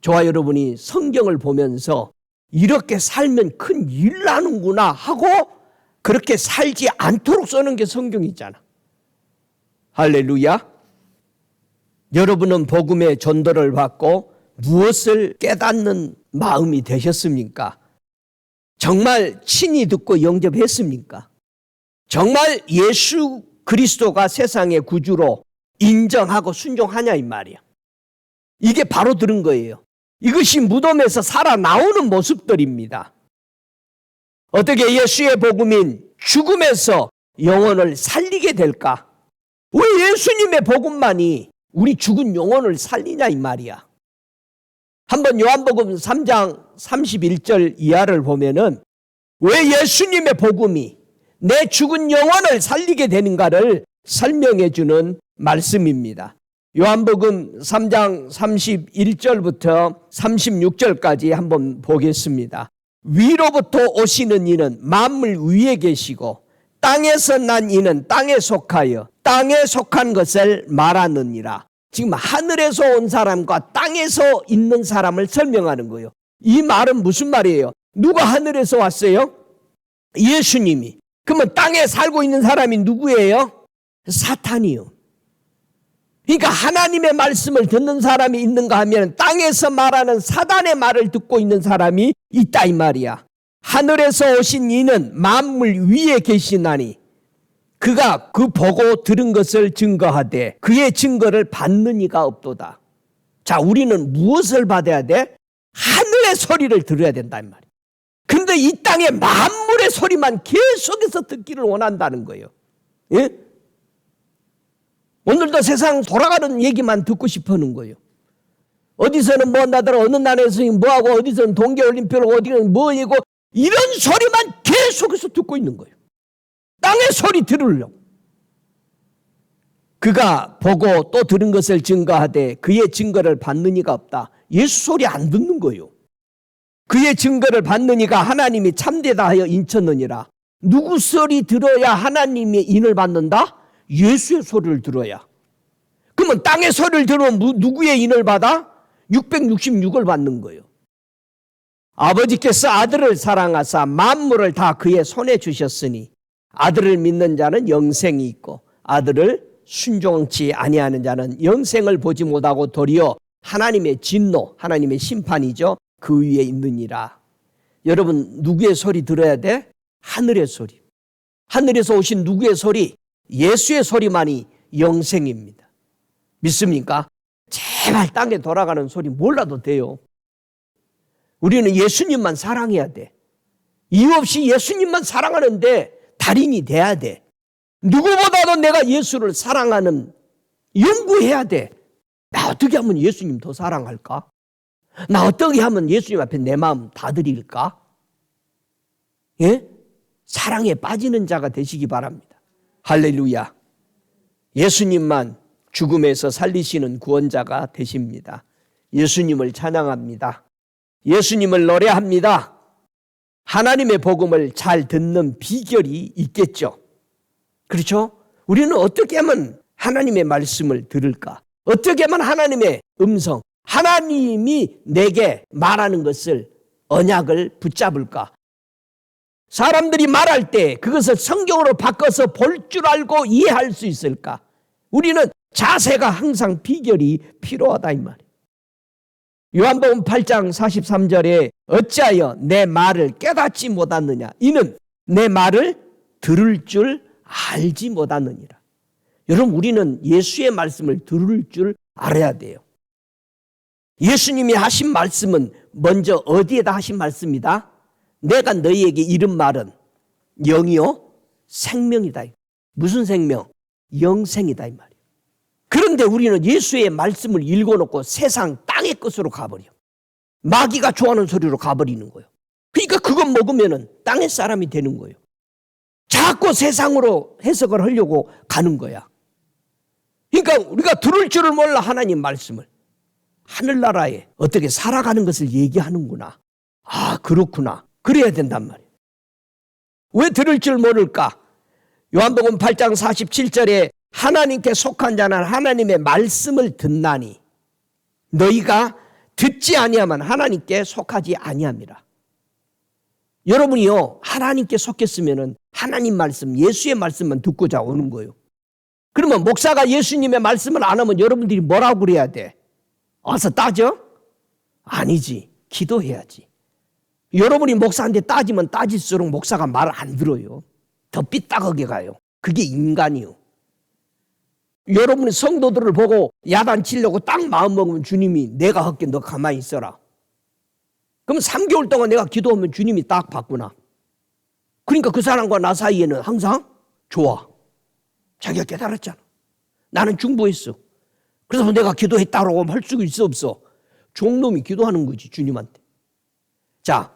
저와 여러분이 성경을 보면서 이렇게 살면 큰일 나는구나 하고 그렇게 살지 않도록 써는 게 성경이잖아. 할렐루야. 여러분은 복음의 전도를 받고 무엇을 깨닫는 마음이 되셨습니까? 정말 친히 듣고 영접했습니까? 정말 예수 그리스도가 세상의 구주로 인정하고 순종하냐 이 말이야. 이게 바로 들은 거예요. 이것이 무덤에서 살아나오는 모습들입니다. 어떻게 예수의 복음인 죽음에서 영혼을 살리게 될까? 왜 예수님의 복음만이 우리 죽은 영혼을 살리냐 이 말이야. 한번 요한복음 3장 31절 이하를 보면은 왜 예수님의 복음이 내 죽은 영혼을 살리게 되는가를 설명해 주는 말씀입니다. 요한복음 3장 31절부터 36절까지 한번 보겠습니다. 위로부터 오시는 이는 만물 위에 계시고 땅에서 난 이는 땅에 속하여 땅에 속한 것을 말하느니라. 지금 하늘에서 온 사람과 땅에서 있는 사람을 설명하는 거예요. 이 말은 무슨 말이에요? 누가 하늘에서 왔어요? 예수님이. 그러면 땅에 살고 있는 사람이 누구예요? 사탄이요. 그러니까 하나님의 말씀을 듣는 사람이 있는가 하면 땅에서 말하는 사단의 말을 듣고 있는 사람이 있다 이 말이야. 하늘에서 오신 이는 만물 위에 계시나니 그가 그 보고 들은 것을 증거하되 그의 증거를 받는 이가 없도다. 자, 우리는 무엇을 받아야 돼? 하늘의 소리를 들어야 된다 이 말이에요. 근데 이 땅의 만물의 소리만 계속해서 듣기를 원한다는 거예요. 예? 오늘도 세상 돌아가는 얘기만 듣고 싶어하는 거예요. 어디서는 뭐 나더라, 어느 나라에서 뭐하고, 어디서는 동계올림픽을 어디는 뭐이고, 이런 소리만 계속해서 듣고 있는 거예요. 땅의 소리 들으려고. 그가 보고 또 들은 것을 증거하되 그의 증거를 받는 이가 없다. 예수 소리 안 듣는 거예요. 그의 증거를 받는 이가 하나님이 참되다 하여 인쳤느니라. 누구 소리 들어야 하나님의 인을 받는다? 예수의 소리를 들어야. 그러면 땅의 소리를 들으면 누구의 인을 받아? 666을 받는 거예요. 아버지께서 아들을 사랑하사 만물을 다 그의 손에 주셨으니 아들을 믿는 자는 영생이 있고 아들을 순종치 아니하는 자는 영생을 보지 못하고 도리어 하나님의 진노, 하나님의 심판이죠. 그 위에 있느니라. 여러분, 누구의 소리 들어야 돼? 하늘의 소리. 하늘에서 오신 누구의 소리? 예수의 소리만이 영생입니다. 믿습니까? 제발 땅에 돌아가는 소리 몰라도 돼요. 우리는 예수님만 사랑해야 돼. 이유 없이 예수님만 사랑하는데 달인이 돼야 돼. 누구보다도 내가 예수를 사랑하는 연구해야 돼. 나 어떻게 하면 예수님 더 사랑할까? 나 어떻게 하면 예수님 앞에 내 마음 다 드릴까? 예? 사랑에 빠지는 자가 되시기 바랍니다. 할렐루야. 예수님만 죽음에서 살리시는 구원자가 되십니다. 예수님을 찬양합니다. 예수님을 노래합니다. 하나님의 복음을 잘 듣는 비결이 있겠죠. 그렇죠? 우리는 어떻게 하면 하나님의 말씀을 들을까? 어떻게 하면 하나님의 음성, 하나님이 내게 말하는 것을, 언약을 붙잡을까? 사람들이 말할 때 그것을 성경으로 바꿔서 볼 줄 알고 이해할 수 있을까? 우리는 자세가 항상 비결이 필요하다 이 말이에요. 요한복음 8장 43절에 어찌하여 내 말을 깨닫지 못하느냐? 이는 내 말을 들을 줄 알지 못하느니라. 여러분, 우리는 예수의 말씀을 들을 줄 알아야 돼요. 예수님이 하신 말씀은 먼저 어디에다 하신 말씀이다? 내가 너희에게 이른 말은 영이요 생명이다. 무슨 생명? 영생이다 이 말이에요. 그런데 우리는 예수의 말씀을 읽어놓고 세상 땅의 것으로 가버려. 마귀가 좋아하는 소리로 가버리는 거예요. 그러니까 그것 먹으면 땅의 사람이 되는 거예요. 자꾸 세상으로 해석을 하려고 가는 거야. 그러니까 우리가 들을 줄을 몰라 하나님 말씀을. 하늘나라에 어떻게 살아가는 것을 얘기하는구나. 아, 그렇구나. 그래야 된단 말이에요. 왜 들을 줄 모를까? 요한복음 8장 47절에 하나님께 속한 자는 하나님의 말씀을 듣나니 너희가 듣지 아니하면 하나님께 속하지 아니함이라. 여러분이요, 하나님께 속했으면 하나님 말씀, 예수의 말씀만 듣고자 오는 거예요. 그러면 목사가 예수님의 말씀을 안 하면 여러분들이 뭐라고 그래야 돼? 와서 따져? 아니지. 기도해야지. 여러분이 목사한테 따지면 따질수록 목사가 말 안 들어요. 더 삐딱하게 가요. 그게 인간이요. 여러분이 성도들을 보고 야단치려고 딱 마음먹으면 주님이 내가 할게 너 가만히 있어라. 그럼 3개월 동안 내가 기도하면 주님이 딱 받구나. 그러니까 그 사람과 나 사이에는 항상 좋아. 자기가 깨달았잖아. 나는 중보했어. 그래서 내가 기도했다고 할 수 있어 없어? 종놈이 기도하는 거지 주님한테. 자,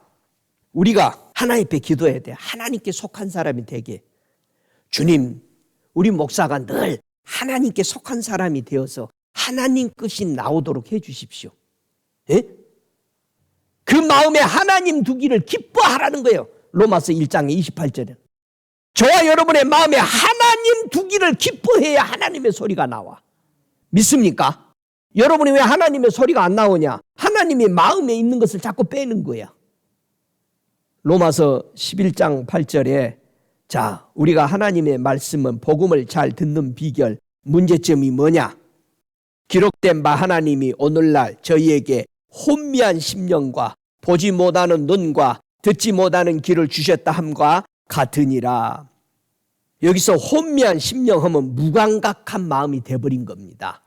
우리가 하나님 앞에 기도해야 돼. 하나님께 속한 사람이 되게. 주님, 우리 목사가 늘 하나님께 속한 사람이 되어서 하나님 뜻이 나오도록 해 주십시오. 예? 그 마음에 하나님 두기를 기뻐하라는 거예요. 로마서 1장 28절에. 저와 여러분의 마음에 하나님 두기를 기뻐해야 하나님의 소리가 나와. 믿습니까? 여러분이 왜 하나님의 소리가 안 나오냐? 하나님이 마음에 있는 것을 자꾸 빼는 거야. 로마서 11장 8절에 자, 우리가 하나님의 말씀은 복음을 잘 듣는 비결, 문제점이 뭐냐? 기록된 바 하나님이 오늘날 저희에게 혼미한 심령과 보지 못하는 눈과 듣지 못하는 귀를 주셨다 함과 같으니라. 여기서 혼미한 심령하면 무감각한 마음이 돼버린 겁니다.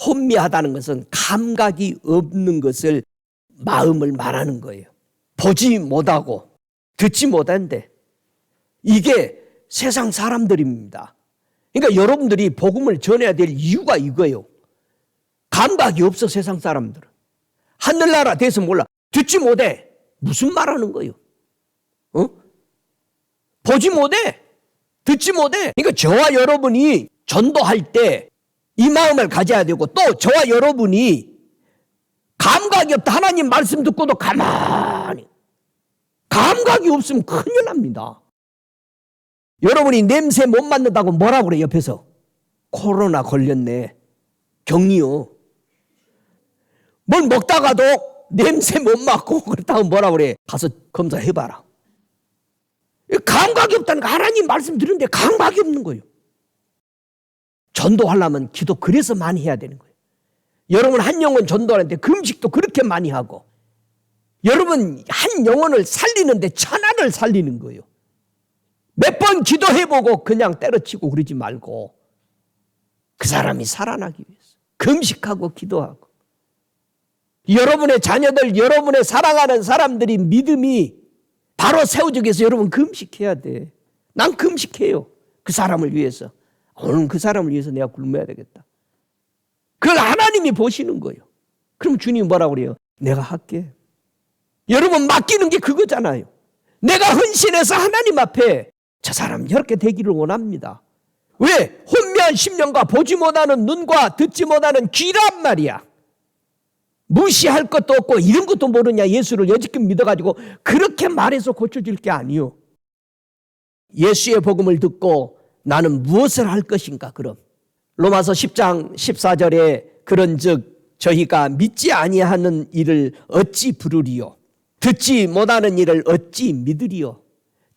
혼미하다는 것은 감각이 없는 것을 마음을 말하는 거예요. 보지 못하고 듣지 못한데 이게 세상 사람들입니다. 그러니까 여러분들이 복음을 전해야 될 이유가 이거예요. 감각이 없어 세상 사람들은. 하늘나라 대해서 몰라. 듣지 못해. 무슨 말하는 거예요? 보지 못해. 듣지 못해. 그러니까 저와 여러분이 전도할 때 이 마음을 가져야 되고 또 저와 여러분이 감각이 없다. 하나님 말씀 듣고도 가만히. 감각이 없으면 큰일 납니다. 여러분이 냄새 못 맡는다고 뭐라고 그래 옆에서? 코로나 걸렸네. 격리요. 뭘 먹다가도 냄새 못 맡고 그렇다고 뭐라고 그래? 가서 검사해봐라. 감각이 없다는 거. 하나님 말씀 들은데 감각이 없는 거예요. 전도하려면 기도 그래서 많이 해야 되는 거예요. 여러분 한 영혼 전도하는데 금식도 그렇게 많이 하고 여러분 한 영혼을 살리는데 천하를 살리는 거예요. 몇 번 기도해보고 그냥 때려치고 그러지 말고 그 사람이 살아나기 위해서 금식하고 기도하고 여러분의 자녀들, 여러분의 사랑하는 사람들이 믿음이 바로 세워지기 위해서 여러분 금식해야 돼. 난 금식해요. 그 사람을 위해서. 오늘 그 사람을 위해서 내가 굶어야 되겠다. 그걸 하나님이 보시는 거예요. 그럼 주님이 뭐라고 그래요? 내가 할게. 여러분 맡기는 게 그거잖아요. 내가 헌신해서 하나님 앞에 저 사람 이렇게 되기를 원합니다. 왜? 혼미한 심령과 보지 못하는 눈과 듣지 못하는 귀란 말이야. 무시할 것도 없고 이런 것도 모르냐. 예수를 여지껏 믿어가지고 그렇게 말해서 고쳐질 게 아니요. 예수의 복음을 듣고 나는 무엇을 할 것인가 그럼. 로마서 10장 14절에 그런즉 저희가 믿지 아니하는 일을 어찌 부르리요. 듣지 못하는 일을 어찌 믿으리요.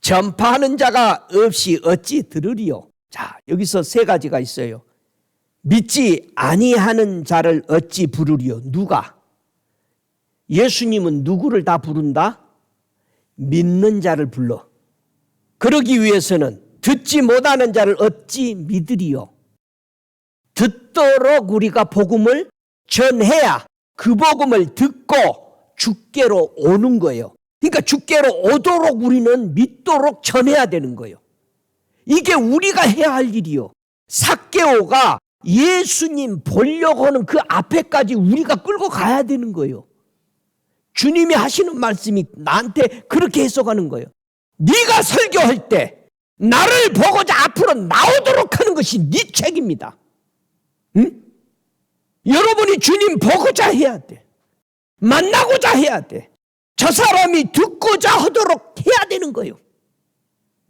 전파하는 자가 없이 어찌 들으리요. 자, 여기서 세 가지가 있어요. 믿지 아니하는 자를 어찌 부르리요. 누가? 예수님은 누구를 다 부른다? 믿는 자를 불러. 그러기 위해서는 듣지 못하는 자를 어찌 믿으리요. 듣도록 우리가 복음을 전해야 그 복음을 듣고 주께로 오는 거예요. 그러니까 주께로 오도록 우리는 믿도록 전해야 되는 거예요. 이게 우리가 해야 할 일이요. 삭개오가 예수님 보려고 하는 그 앞에까지 우리가 끌고 가야 되는 거예요. 주님이 하시는 말씀이 나한테 그렇게 해석하는 거예요. 네가 설교할 때 나를 보고자 앞으로 나오도록 하는 것이 네 책입니다. 응? 여러분이 주님 보고자 해야 돼. 만나고자 해야 돼. 저 사람이 듣고자 하도록 해야 되는 거예요.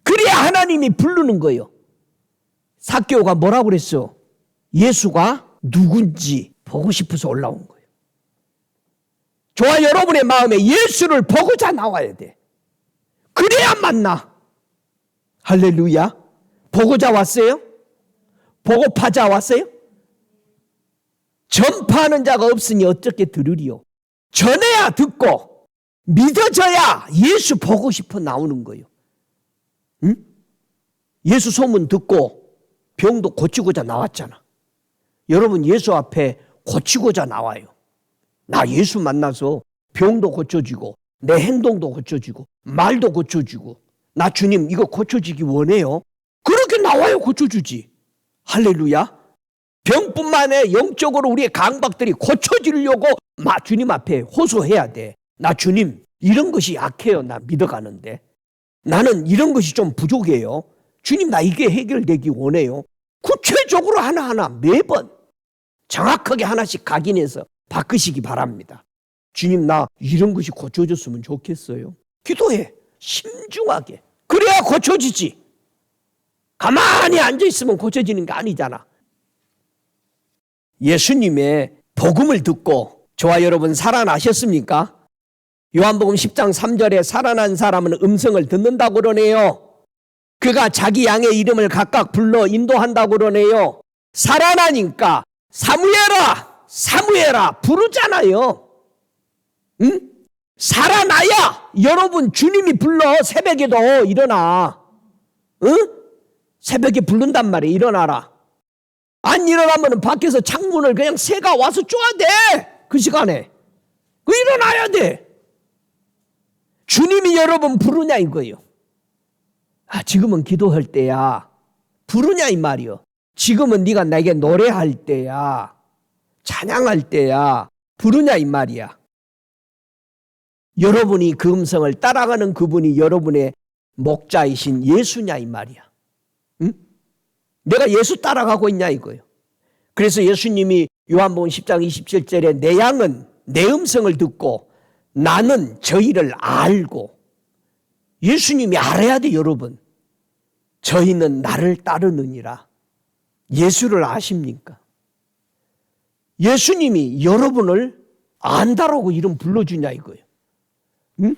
그래야 하나님이 부르는 거예요. 삭개오가 뭐라고 그랬어? 예수가 누군지 보고 싶어서 올라온 거예요. 저와 여러분의 마음에 예수를 보고자 나와야 돼. 그래야 만나. 할렐루야. 보고자 왔어요? 보고파자 왔어요? 전파하는 자가 없으니 어떻게 들으리요? 전해야 듣고 믿어져야 예수 보고 싶어 나오는 거예요. 응? 예수 소문 듣고 병도 고치고자 나왔잖아. 여러분 예수 앞에 고치고자 나와요. 나 예수 만나서 병도 고쳐지고 내 행동도 고쳐지고 말도 고쳐지고 나 주님 이거 고쳐지기 원해요. 그렇게 나와요. 고쳐주지. 할렐루야. 병뿐만 아니라 영적으로 우리의 강박들이 고쳐지려고 주님 앞에 호소해야 돼. 나 주님 이런 것이 약해요. 나 믿어가는데. 나는 이런 것이 좀 부족해요. 주님 나 이게 해결되기 원해요. 구체적으로 하나하나 매번 정확하게 하나씩 각인해서 바꾸시기 바랍니다. 주님 나 이런 것이 고쳐졌으면 좋겠어요. 기도해. 신중하게. 그래야 고쳐지지. 가만히 앉아있으면 고쳐지는 게 아니잖아. 예수님의 복음을 듣고 저와 여러분 살아나셨습니까? 요한복음 10장 3절에 살아난 사람은 음성을 듣는다고 그러네요. 그가 자기 양의 이름을 각각 불러 인도한다고 그러네요. 살아나니까 사무엘아 사무엘아 부르잖아요. 응? 살아나야 여러분 주님이 불러. 새벽에도 일어나. 응? 새벽에 부른단 말이야. 일어나라. 안 일어나면 밖에서 창문을 그냥 새가 와서 쪼아대. 그 시간에. 그 일어나야 돼. 주님이 여러분 부르냐 이거예요. 아, 지금은 기도할 때야. 부르냐 이 말이요. 지금은 네가 내게 노래할 때야. 찬양할 때야. 부르냐 이 말이야. 여러분이 그 음성을 따라가는 그분이 여러분의 목자이신 예수냐 이 말이야. 응? 내가 예수 따라가고 있냐 이거예요. 그래서 예수님이 요한복음 10장 27절에 내 양은 내 음성을 듣고 나는 저희를 알고. 예수님이 알아야 돼 여러분. 저희는 나를 따르느니라. 예수를 아십니까? 예수님이 여러분을 안다라고 이름 불러주냐 이거예요. 응?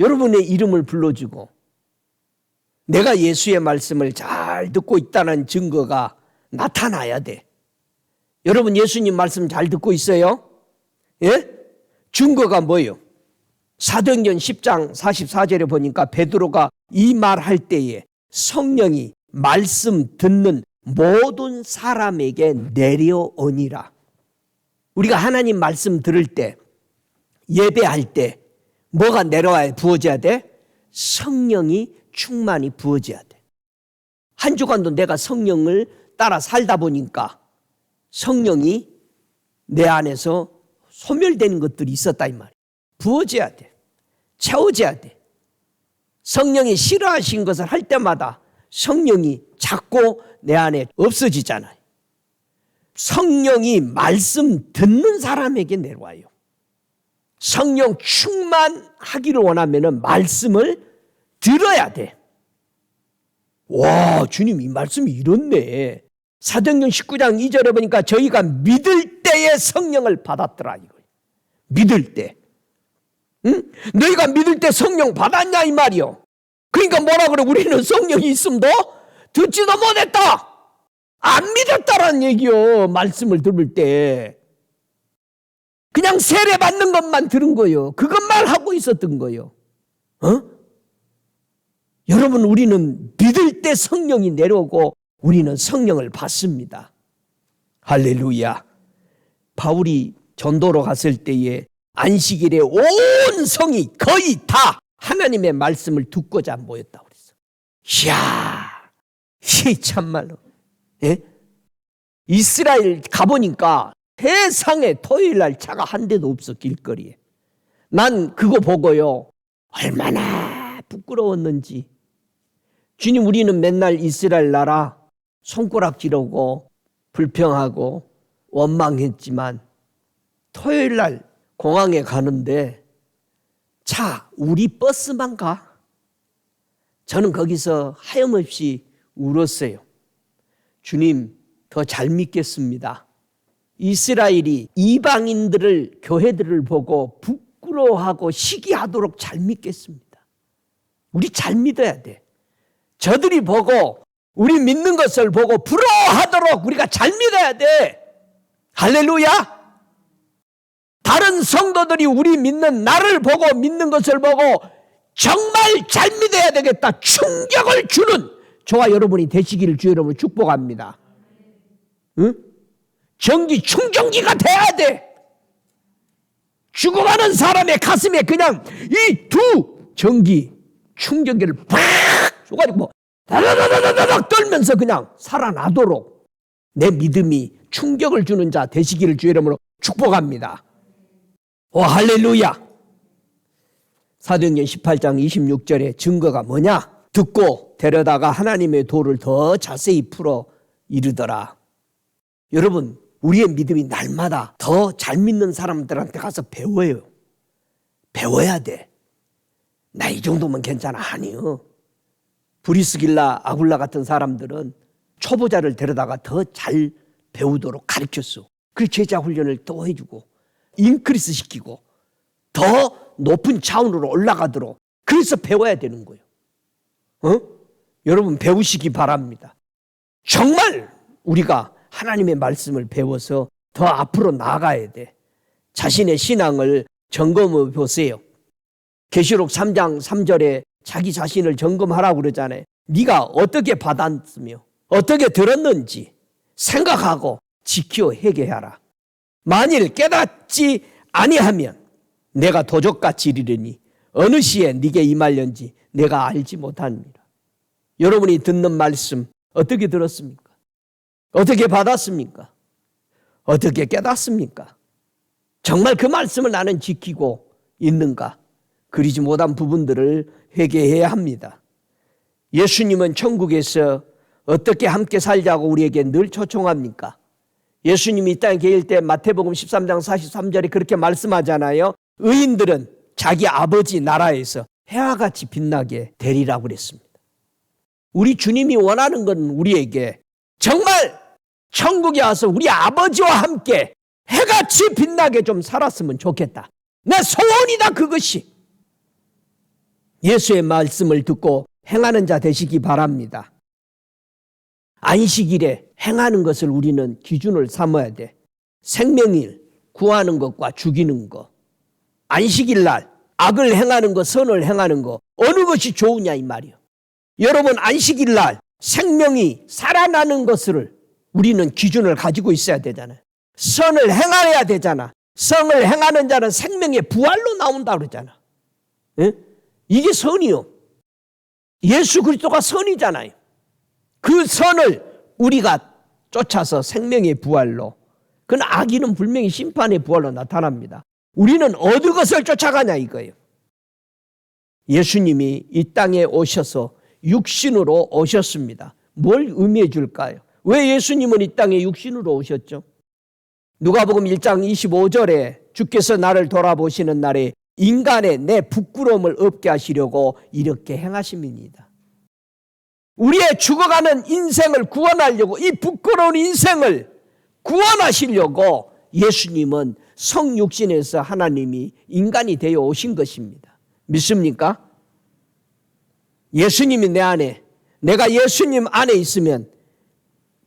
여러분의 이름을 불러주고 내가 예수의 말씀을 잘 듣고 있다는 증거가 나타나야 돼. 여러분 예수님 말씀 잘 듣고 있어요? 예? 증거가 뭐예요? 사도행전 10장 44절에 보니까 베드로가 이 말할 때에 성령이 말씀 듣는 모든 사람에게 내려오니라. 우리가 하나님 말씀 들을 때 예배할 때 뭐가 내려와야 부어져야 돼? 성령이 충만히 부어져야 돼. 한 주간도 내가 성령을 따라 살다 보니까 성령이 내 안에서 소멸되는 것들이 있었다 이 말이야. 부어져야 돼. 채워져야 돼. 성령이 싫어하신 것을 할 때마다 성령이 자꾸 내 안에 없어지잖아요. 성령이 말씀 듣는 사람에게 내려와요. 성령 충만하기를 원하면 말씀을 들어야 돼. 와, 주님 이 말씀이 이렇네. 사도행전 19장 2절에 보니까 저희가 믿을 때에 성령을 받았더라 이거예요. 믿을 때. 응? 너희가 믿을 때 성령 받았냐 이 말이요. 그러니까 뭐라 그래? 우리는 성령이 있음도 듣지도 못했다. 안 믿었다라는 얘기요. 말씀을 들을 때. 그냥 세례 받는 것만 들은 거예요. 그것만 하고 있었던 거예요. 여러분 우리는 믿을 때 성령이 내려오고 우리는 성령을 받습니다. 할렐루야. 바울이 전도로 갔을 때에 안식일에 온 성이 거의 다 하나님의 말씀을 듣고자 모였다고 그랬어. 이야, 이 참말로. 예? 이스라엘 가보니까 세상에 토요일 날 차가 한 대도 없어 길거리에. 난 그거 보고요 얼마나 부끄러웠는지. 주님 우리는 맨날 이스라엘 나라 손가락질하고 불평하고 원망했지만 토요일 날 공항에 가는데 차 우리 버스만 가? 저는 거기서 하염없이 울었어요. 주님 더 잘 믿겠습니다. 이스라엘이 이방인들을 교회들을 보고 부끄러워하고 시기하도록 잘 믿겠습니다. 우리 잘 믿어야 돼. 저들이 보고 우리 믿는 것을 보고 부러워하도록 우리가 잘 믿어야 돼. 할렐루야. 다른 성도들이 우리 믿는 나를 보고 믿는 것을 보고 정말 잘 믿어야 되겠다. 충격을 주는 저와 여러분이 되시기를 주 여러분을 축복합니다. 응? 전기 충전기가 돼야 돼. 죽어가는 사람의 가슴에 그냥 이 두 전기 충전기를 팍 쏘가지고 다다다다다닥 떨면서 그냥 살아나도록 내 믿음이 충격을 주는 자 되시기를 주 이름으로 축복합니다. 오 할렐루야. 사도행전 18장 26절의 증거가 뭐냐? 듣고 데려다가 하나님의 도를 더 자세히 풀어 이르더라. 여러분 우리의 믿음이 날마다 더 잘 믿는 사람들한테 가서 배워요. 배워야 돼. 나 이 정도면 괜찮아. 아니요. 브리스길라 아굴라 같은 사람들은 초보자를 데려다가 더 잘 배우도록 가르쳤어. 그래서 제자 훈련을 또 해주고 인크리스 시키고 더 높은 차원으로 올라가도록 그래서 배워야 되는 거예요. 여러분 배우시기 바랍니다. 정말 우리가 하나님의 말씀을 배워서 더 앞으로 나아가야 돼. 자신의 신앙을 점검해 보세요. 계시록 3장 3절에 자기 자신을 점검하라고 그러잖아요. 네가 어떻게 받았으며 어떻게 들었는지 생각하고 지켜 회개하라. 만일 깨닫지 아니하면 내가 도적같이 이르리니 어느 시에 네게 임할련지 내가 알지 못합니다. 여러분이 듣는 말씀 어떻게 들었습니까? 어떻게 받았습니까? 어떻게 깨닫습니까? 정말 그 말씀을 나는 지키고 있는가? 그러지 못한 부분들을 회개해야 합니다. 예수님은 천국에서 어떻게 함께 살자고 우리에게 늘 초청합니까? 예수님이 이 땅에 계실 때 마태복음 13장 43절에 그렇게 말씀하잖아요. 의인들은 자기 아버지 나라에서 해와 같이 빛나게 되리라고 그랬습니다. 우리 주님이 원하는 건 우리에게 정말 천국에 와서 우리 아버지와 함께 해같이 빛나게 좀 살았으면 좋겠다. 내 소원이다 그것이. 예수의 말씀을 듣고 행하는 자 되시기 바랍니다. 안식일에 행하는 것을 우리는 기준을 삼아야 돼. 생명일 구하는 것과 죽이는 것. 안식일 날 악을 행하는 것, 선을 행하는 것 어느 것이 좋으냐 이 말이요. 여러분 안식일 날 생명이 살아나는 것을 우리는 기준을 가지고 있어야 되잖아요. 선을 행하여야 되잖아. 선을 행하는 자는 생명의 부활로 나온다 그러잖아. 예? 이게 선이요. 예수 그리스도가 선이잖아요. 그 선을 우리가 쫓아서 생명의 부활로, 그건 악인은 분명히 심판의 부활로 나타납니다. 우리는 어느 것을 쫓아가냐 이거예요. 예수님이 이 땅에 오셔서 육신으로 오셨습니다. 뭘 의미해 줄까요? 왜 예수님은 이 땅에 육신으로 오셨죠? 누가복음 1장 25절에 주께서 나를 돌아보시는 날에 인간의 내 부끄러움을 없게 하시려고 이렇게 행하심이니이다. 우리의 죽어가는 인생을 구원하려고, 이 부끄러운 인생을 구원하시려고 예수님은 성육신에서 하나님이 인간이 되어 오신 것입니다. 믿습니까? 예수님이 내 안에, 내가 예수님 안에 있으면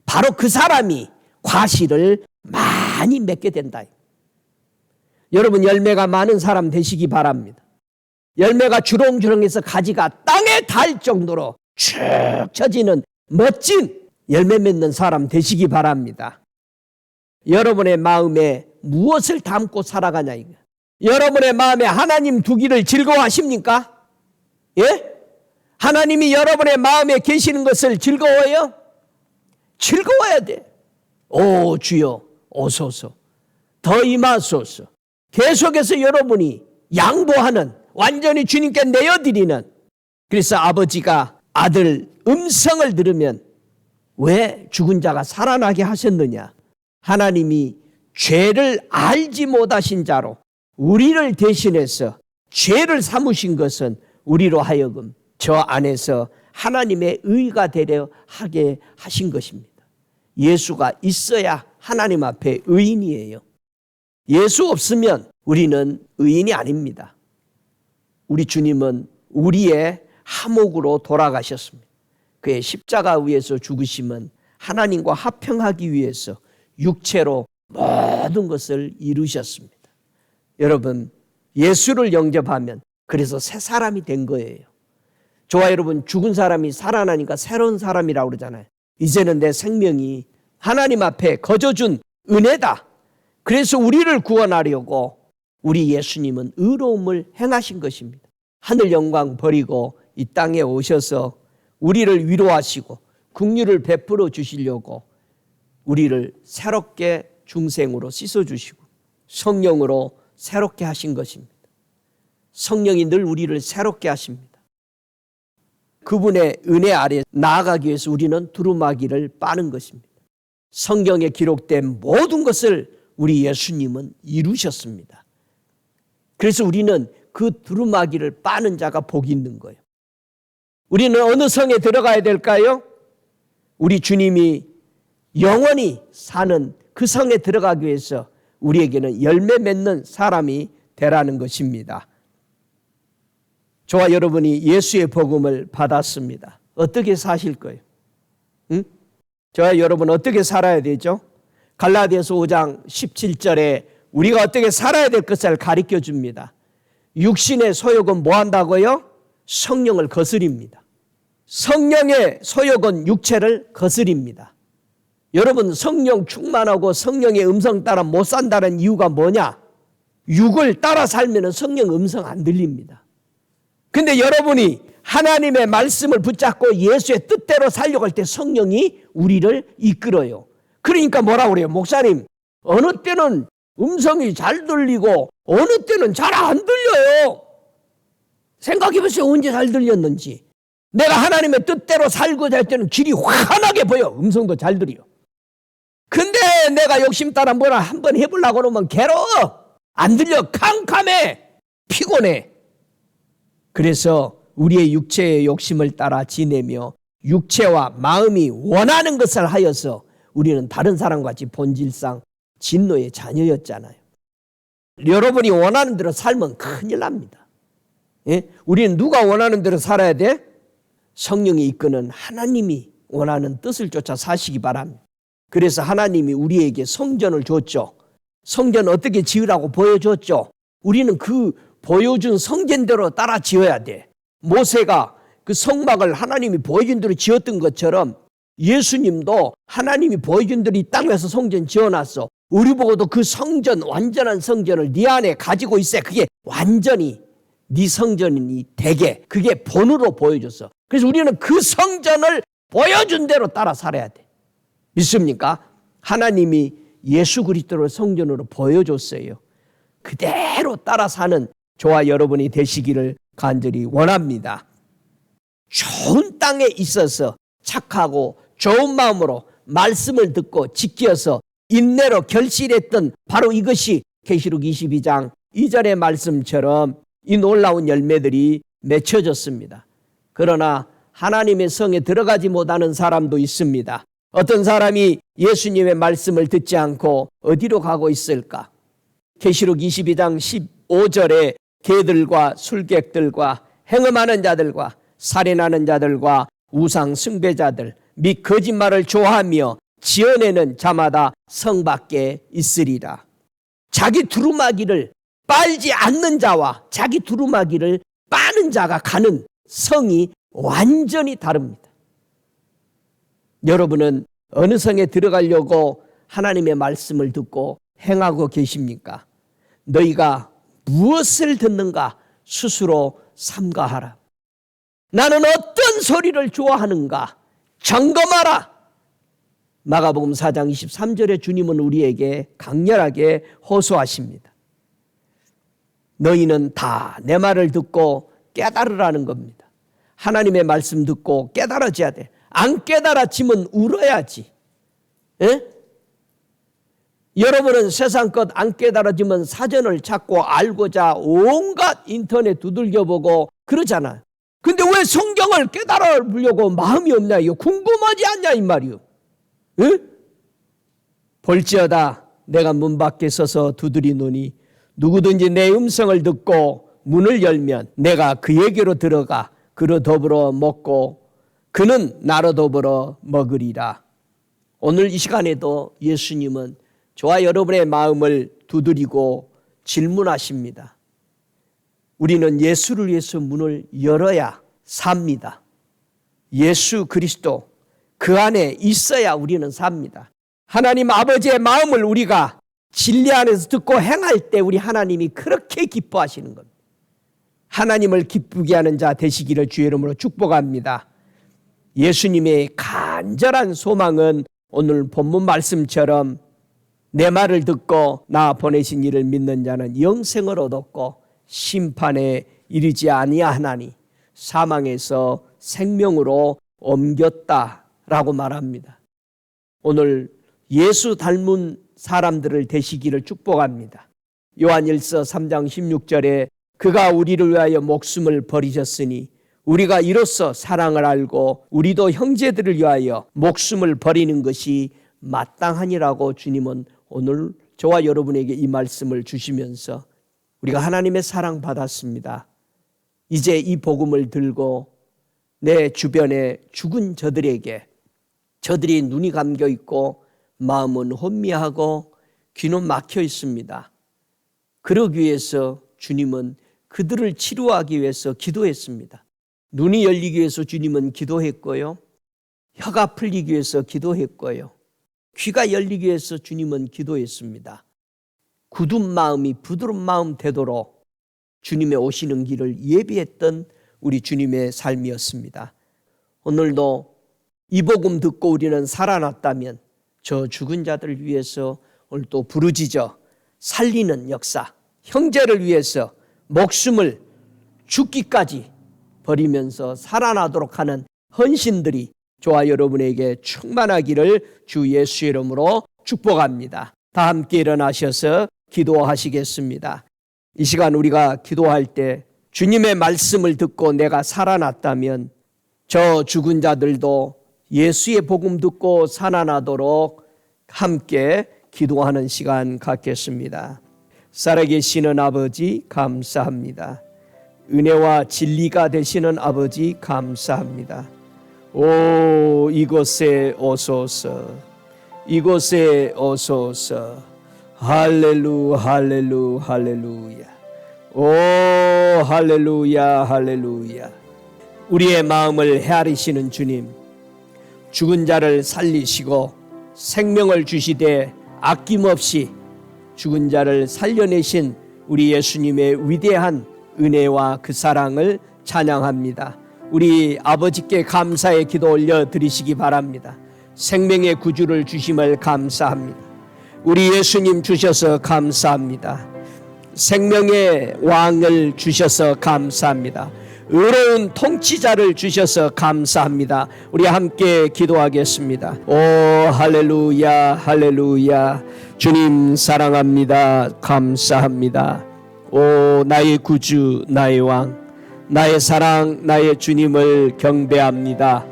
바로 그 사람이 과실을 많이 맺게 된다. 여러분 열매가 많은 사람 되시기 바랍니다. 열매가 주렁주렁해서 가지가 땅에 닿을 정도로 쭉 처지는 멋진 열매 맺는 사람 되시기 바랍니다. 여러분의 마음에 무엇을 담고 살아가냐 이거. 여러분의 마음에 하나님 두기를 즐거워하십니까? 예? 하나님이 여러분의 마음에 계시는 것을 즐거워요? 즐거워야 돼. 오 주여 오소서 더 임하소서. 계속해서 여러분이 양보하는, 완전히 주님께 내어드리는. 그래서 아버지가 아들 음성을 들으면 왜 죽은 자가 살아나게 하셨느냐? 하나님이 죄를 알지 못하신 자로 우리를 대신해서 죄를 삼으신 것은 우리로 하여금 저 안에서 하나님의 의가 되려 하게 하신 것입니다. 예수가 있어야 하나님 앞에 의인이에요. 예수 없으면 우리는 의인이 아닙니다. 우리 주님은 우리의 하목으로 돌아가셨습니다. 그의 십자가 위에서 죽으심은 하나님과 화평하기 위해서 육체로 모든 것을 이루셨습니다. 여러분 예수를 영접하면 그래서 새 사람이 된 거예요. 저와 여러분 죽은 사람이 살아나니까 새로운 사람이라고 그러잖아요. 이제는 내 생명이 하나님 앞에 거저준 은혜다. 그래서 우리를 구원하려고 우리 예수님은 의로움을 행하신 것입니다. 하늘 영광 버리고 이 땅에 오셔서 우리를 위로하시고 긍휼을 베풀어 주시려고 우리를 새롭게 중생으로 씻어주시고 성령으로 새롭게 하신 것입니다. 성령이 늘 우리를 새롭게 하십니다. 그분의 은혜 아래 나아가기 위해서 우리는 두루마기를 빠는 것입니다. 성경에 기록된 모든 것을 우리 예수님은 이루셨습니다. 그래서 우리는 그 두루마기를 빠는 자가 복이 있는 거예요. 우리는 어느 성에 들어가야 될까요? 우리 주님이 영원히 사는 그 성에 들어가기 위해서 우리에게는 열매 맺는 사람이 되라는 것입니다. 저와 여러분이 예수의 복음을 받았습니다. 어떻게 사실 거예요? 응? 저와 여러분 어떻게 살아야 되죠? 갈라디아서 5장 17절에 우리가 어떻게 살아야 될 것을 가르쳐 줍니다. 육신의 소욕은 뭐 한다고요? 성령을 거스립니다. 성령의 소욕은 육체를 거스립니다. 여러분, 성령 충만하고 성령의 음성 따라 못 산다는 이유가 뭐냐? 육을 따라 살면 성령 음성 안 들립니다. 근데 여러분이 하나님의 말씀을 붙잡고 예수의 뜻대로 살려고 할 때 성령이 우리를 이끌어요. 그러니까 뭐라고 그래요? 목사님, 어느 때는 음성이 잘 들리고 어느 때는 잘 안 들려요. 생각해 보세요. 언제 잘 들렸는지. 내가 하나님의 뜻대로 살고자 할 때는 길이 환하게 보여. 음성도 잘 들려. 근데 내가 욕심 따라 뭐라 한번 해보려고 그러면 괴로워. 안 들려. 캄캄해. 피곤해. 그래서 우리의 육체의 욕심을 따라 지내며 육체와 마음이 원하는 것을 하여서 우리는 다른 사람과 같이 본질상 진노의 자녀였잖아요. 여러분이 원하는 대로 살면 큰일 납니다. 예? 우리는 누가 원하는 대로 살아야 돼? 성령이 이끄는 하나님이 원하는 뜻을 쫓아 사시기 바랍니다. 그래서 하나님이 우리에게 성전을 줬죠. 성전 어떻게 지으라고 보여줬죠. 우리는 그 보여준 성전대로 따라 지어야 돼. 모세가 그 성막을 하나님이 보여준 대로 지었던 것처럼 예수님도 하나님이 보여준 대로 이 땅에서 성전 지어놨어. 우리 보고도 그 성전, 완전한 성전을 네 안에 가지고 있어야 그게 완전히 네 성전이 되게, 그게 본으로 보여줬어. 그래서 우리는 그 성전을 보여준 대로 따라 살아야 돼. 믿습니까? 하나님이 예수 그리스도를 성전으로 보여줬어요. 그대로 따라 사는 저와 여러분이 되시기를 간절히 원합니다. 좋은 땅에 있어서 착하고 좋은 마음으로 말씀을 듣고 지켜서 인내로 결실했던 바로 이것이 계시록 22장 2절의 말씀처럼 이 놀라운 열매들이 맺혀졌습니다. 그러나 하나님의 성에 들어가지 못하는 사람도 있습니다. 어떤 사람이 예수님의 말씀을 듣지 않고 어디로 가고 있을까? 계시록 22장 15절에 개들과 술객들과 행음하는 자들과 살인하는 자들과 우상 숭배자들 및 거짓말을 좋아하며 지어내는 자마다 성 밖에 있으리라. 자기 두루마기를 빨지 않는 자와 자기 두루마기를 빠는 자가 가는 성이 완전히 다릅니다. 여러분은 어느 성에 들어가려고 하나님의 말씀을 듣고 행하고 계십니까? 너희가 무엇을 듣는가 스스로 삼가하라. 나는 어떤 소리를 좋아하는가 점검하라. 마가복음 4장 23절에 주님은 우리에게 강렬하게 호소하십니다. 너희는 다 내 말을 듣고 깨달으라는 겁니다. 하나님의 말씀 듣고 깨달아져야 돼. 안 깨달아지면 울어야지. 에? 여러분은 세상 것 안 깨달아지면 사전을 찾고 알고자 온갖 인터넷 두들겨보고 그러잖아요. 근데 왜 성경을 깨달아보려고 마음이 없냐? 이거 궁금하지 않냐 이 말이요. 에? 볼지어다 내가 문 밖에 서서 두드리노니 누구든지 내 음성을 듣고 문을 열면 내가 그에게로 들어가 그로 더불어 먹고 그는 나로 더불어 먹으리라. 오늘 이 시간에도 예수님은 저와 여러분의 마음을 두드리고 질문하십니다. 우리는 예수를 위해서 문을 열어야 삽니다. 예수 그리스도 그 안에 있어야 우리는 삽니다. 하나님 아버지의 마음을 우리가 진리 안에서 듣고 행할 때 우리 하나님이 그렇게 기뻐하시는 겁니다. 하나님을 기쁘게 하는 자 되시기를 주의 이름으로 축복합니다. 예수님의 간절한 소망은 오늘 본문 말씀처럼 내 말을 듣고 나 보내신 이를 믿는 자는 영생을 얻었고 심판에 이르지 아니하나니 사망에서 생명으로 옮겼다라고 말합니다. 오늘 예수 닮은 사람들을 되시기를 축복합니다. 요한일서 3장 16절에 그가 우리를 위하여 목숨을 버리셨으니 우리가 이로써 사랑을 알고 우리도 형제들을 위하여 목숨을 버리는 것이 마땅하니라고 주님은 오늘 저와 여러분에게 이 말씀을 주시면서 우리가 하나님의 사랑 받았습니다. 이제 이 복음을 들고 내 주변에 죽은 저들에게 저들이 눈이 감겨 있고 마음은 혼미하고 귀는 막혀 있습니다. 그러기 위해서 주님은 그들을 치료하기 위해서 기도했습니다. 눈이 열리기 위해서 주님은 기도했고요. 혀가 풀리기 위해서 기도했고요. 귀가 열리기 위해서 주님은 기도했습니다. 굳은 마음이 부드러운 마음 되도록 주님의 오시는 길을 예비했던 우리 주님의 삶이었습니다. 오늘도 이 복음 듣고 우리는 살아났다면 저 죽은 자들을 위해서 오늘 또 부르짖어 살리는 역사, 형제를 위해서 목숨을 죽기까지 버리면서 살아나도록 하는 헌신들이 저와 여러분에게 충만하기를 주 예수의 이름으로 축복합니다. 다 함께 일어나셔서 기도하시겠습니다. 이 시간 우리가 기도할 때 주님의 말씀을 듣고 내가 살아났다면 저 죽은 자들도 예수의 복음 듣고 살아나도록 함께 기도하는 시간 갖겠습니다. 살아계시는 아버지 감사합니다. 은혜와 진리가 되시는 아버지 감사합니다. 오, 이곳에 오소서, 이곳에 오소서. 할렐루야, 할렐루야, 할렐루야. 오, 할렐루야, 할렐루야. 우리의 마음을 헤아리시는 주님, 죽은 자를 살리시고 생명을 주시되 아낌없이 죽은 자를 살려내신 우리 예수님의 위대한 은혜와 그 사랑을 찬양합니다. 우리 아버지께 감사의 기도 올려드리시기 바랍니다. 생명의 구주를 주심을 감사합니다. 우리 예수님 주셔서 감사합니다. 생명의 왕을 주셔서 감사합니다. 의로운 통치자를 주셔서 감사합니다. 우리 함께 기도하겠습니다. 오, 할렐루야, 할렐루야. 주님 사랑합니다. 감사합니다. 오, 나의 구주, 나의 왕, 나의 사랑, 나의 주님을 경배합니다.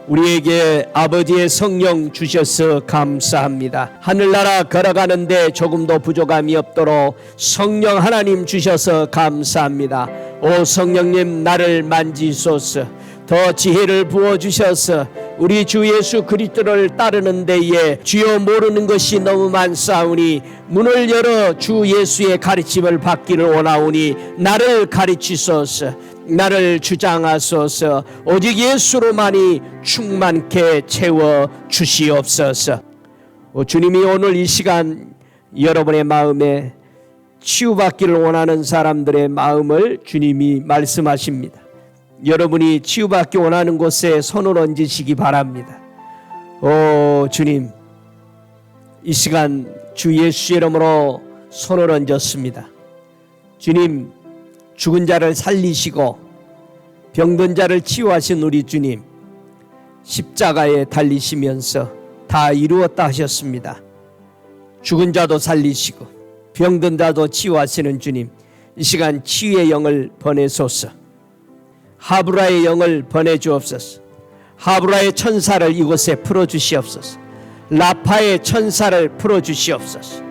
우리에게 아버지의 성령 주셔서 감사합니다. 하늘나라 걸어가는데 조금도 부족함이 없도록 성령 하나님 주셔서 감사합니다. 오 성령님, 나를 만지소서. 더 지혜를 부어주셔서 우리 주 예수 그리스도를 따르는 데에 주여 모르는 것이 너무 많사오니 문을 열어 주 예수의 가르침을 받기를 원하오니 나를 가르치소서. 나를 주장하소서. 오직 예수로만이 충만케 채워 주시옵소서. 주님이 오늘 이 시간 여러분의 마음에 치유받기를 원하는 사람들의 마음을 주님이 말씀하십니다. 여러분이 치유받기 원하는 곳에 손을 얹으시기 바랍니다. 오 주님, 이 시간 주 예수의 이름으로 손을 얹었습니다. 주님, 죽은 자를 살리시고 병든 자를 치유하신 우리 주님, 십자가에 달리시면서 다 이루었다 하셨습니다. 죽은 자도 살리시고 병든 자도 치유하시는 주님, 이 시간 치유의 영을 보내소서. 하브라의 영을 보내주옵소서. 하브라의 천사를 이곳에 풀어주시옵소서. 라파의 천사를 풀어주시옵소서.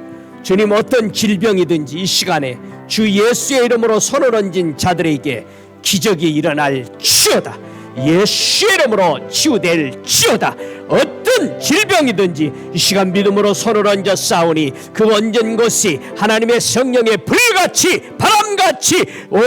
주님, 어떤 질병이든지 이 시간에 주 예수의 이름으로 손을 얹은 자들에게 기적이 일어날 지어다. 예수의 이름으로 치유될 지어다. 어떤 질병이든지 이 시간 믿음으로 손을 얹어 싸우니 그 얹은 곳이 하나님의 성령의 불같이 바람같이 오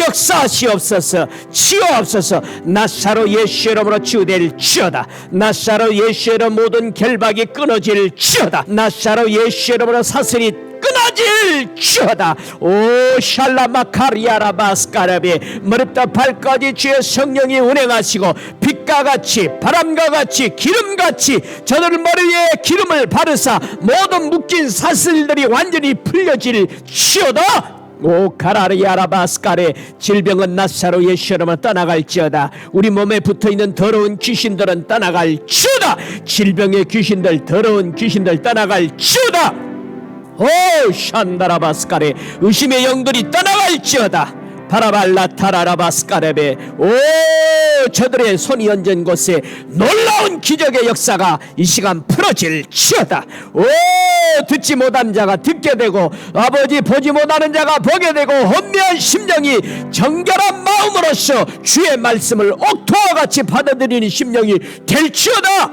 역사하시옵소서. 치유하옵소서. 나사로 예수의 이름으로 치유될 지어다. 나사로 예수의 이름 모든 결박이 끊어질 지어다. 나사로 예수의 이름으로 사슬이 끊어질 지어다. 오 샬라마카리아라바스카라비, 머리부터 발까지 주의 성령이 운행하시고 빛과 같이 바람과 같이 기름같이 저들 머리에 기름을 바르사 모든 묶인 사슬들이 완전히 풀려질 지어다. 오 가라리아라바스카레, 질병은 나사로 예수 이름으로 떠나갈지어다. 우리 몸에 붙어있는 더러운 귀신들은 떠나갈지어다. 질병의 귀신들, 더러운 귀신들 떠나갈지어다. 오 샨다라바스카레, 의심의 영들이 떠나갈지어다. 바라발라타라라바스카레베, 오 저들의 손이 얹은 곳에 놀라운 기적의 역사가 이 시간 풀어질지어다. 오 듣지 못한 자가 듣게 되고 아버지 보지 못하는 자가 보게 되고 혼미한 심령이 정결한 마음으로서 주의 말씀을 옥토와 같이 받아들이는 심령이 될지어다.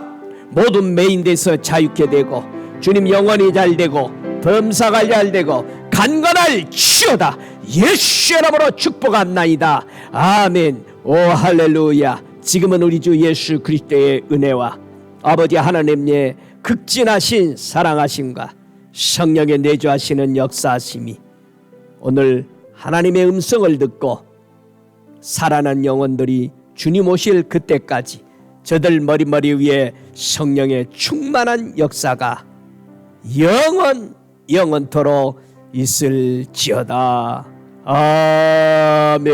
모든 매인돼서 자유케 되고 주님 영혼이 잘되고 범사가 잘되고 간간할지어다. 예수의 이름으로 축복합나이다. 아멘. 오 할렐루야. 지금은 우리 주 예수 그리스도의 은혜와 아버지 하나님의 극진하신 사랑하심과 성령의 내주하시는 역사하심이 오늘 하나님의 음성을 듣고 살아난 영혼들이 주님 오실 그때까지 저들 머리 위에 성령의 충만한 역사가 영원토록 있을지어다. 아멘.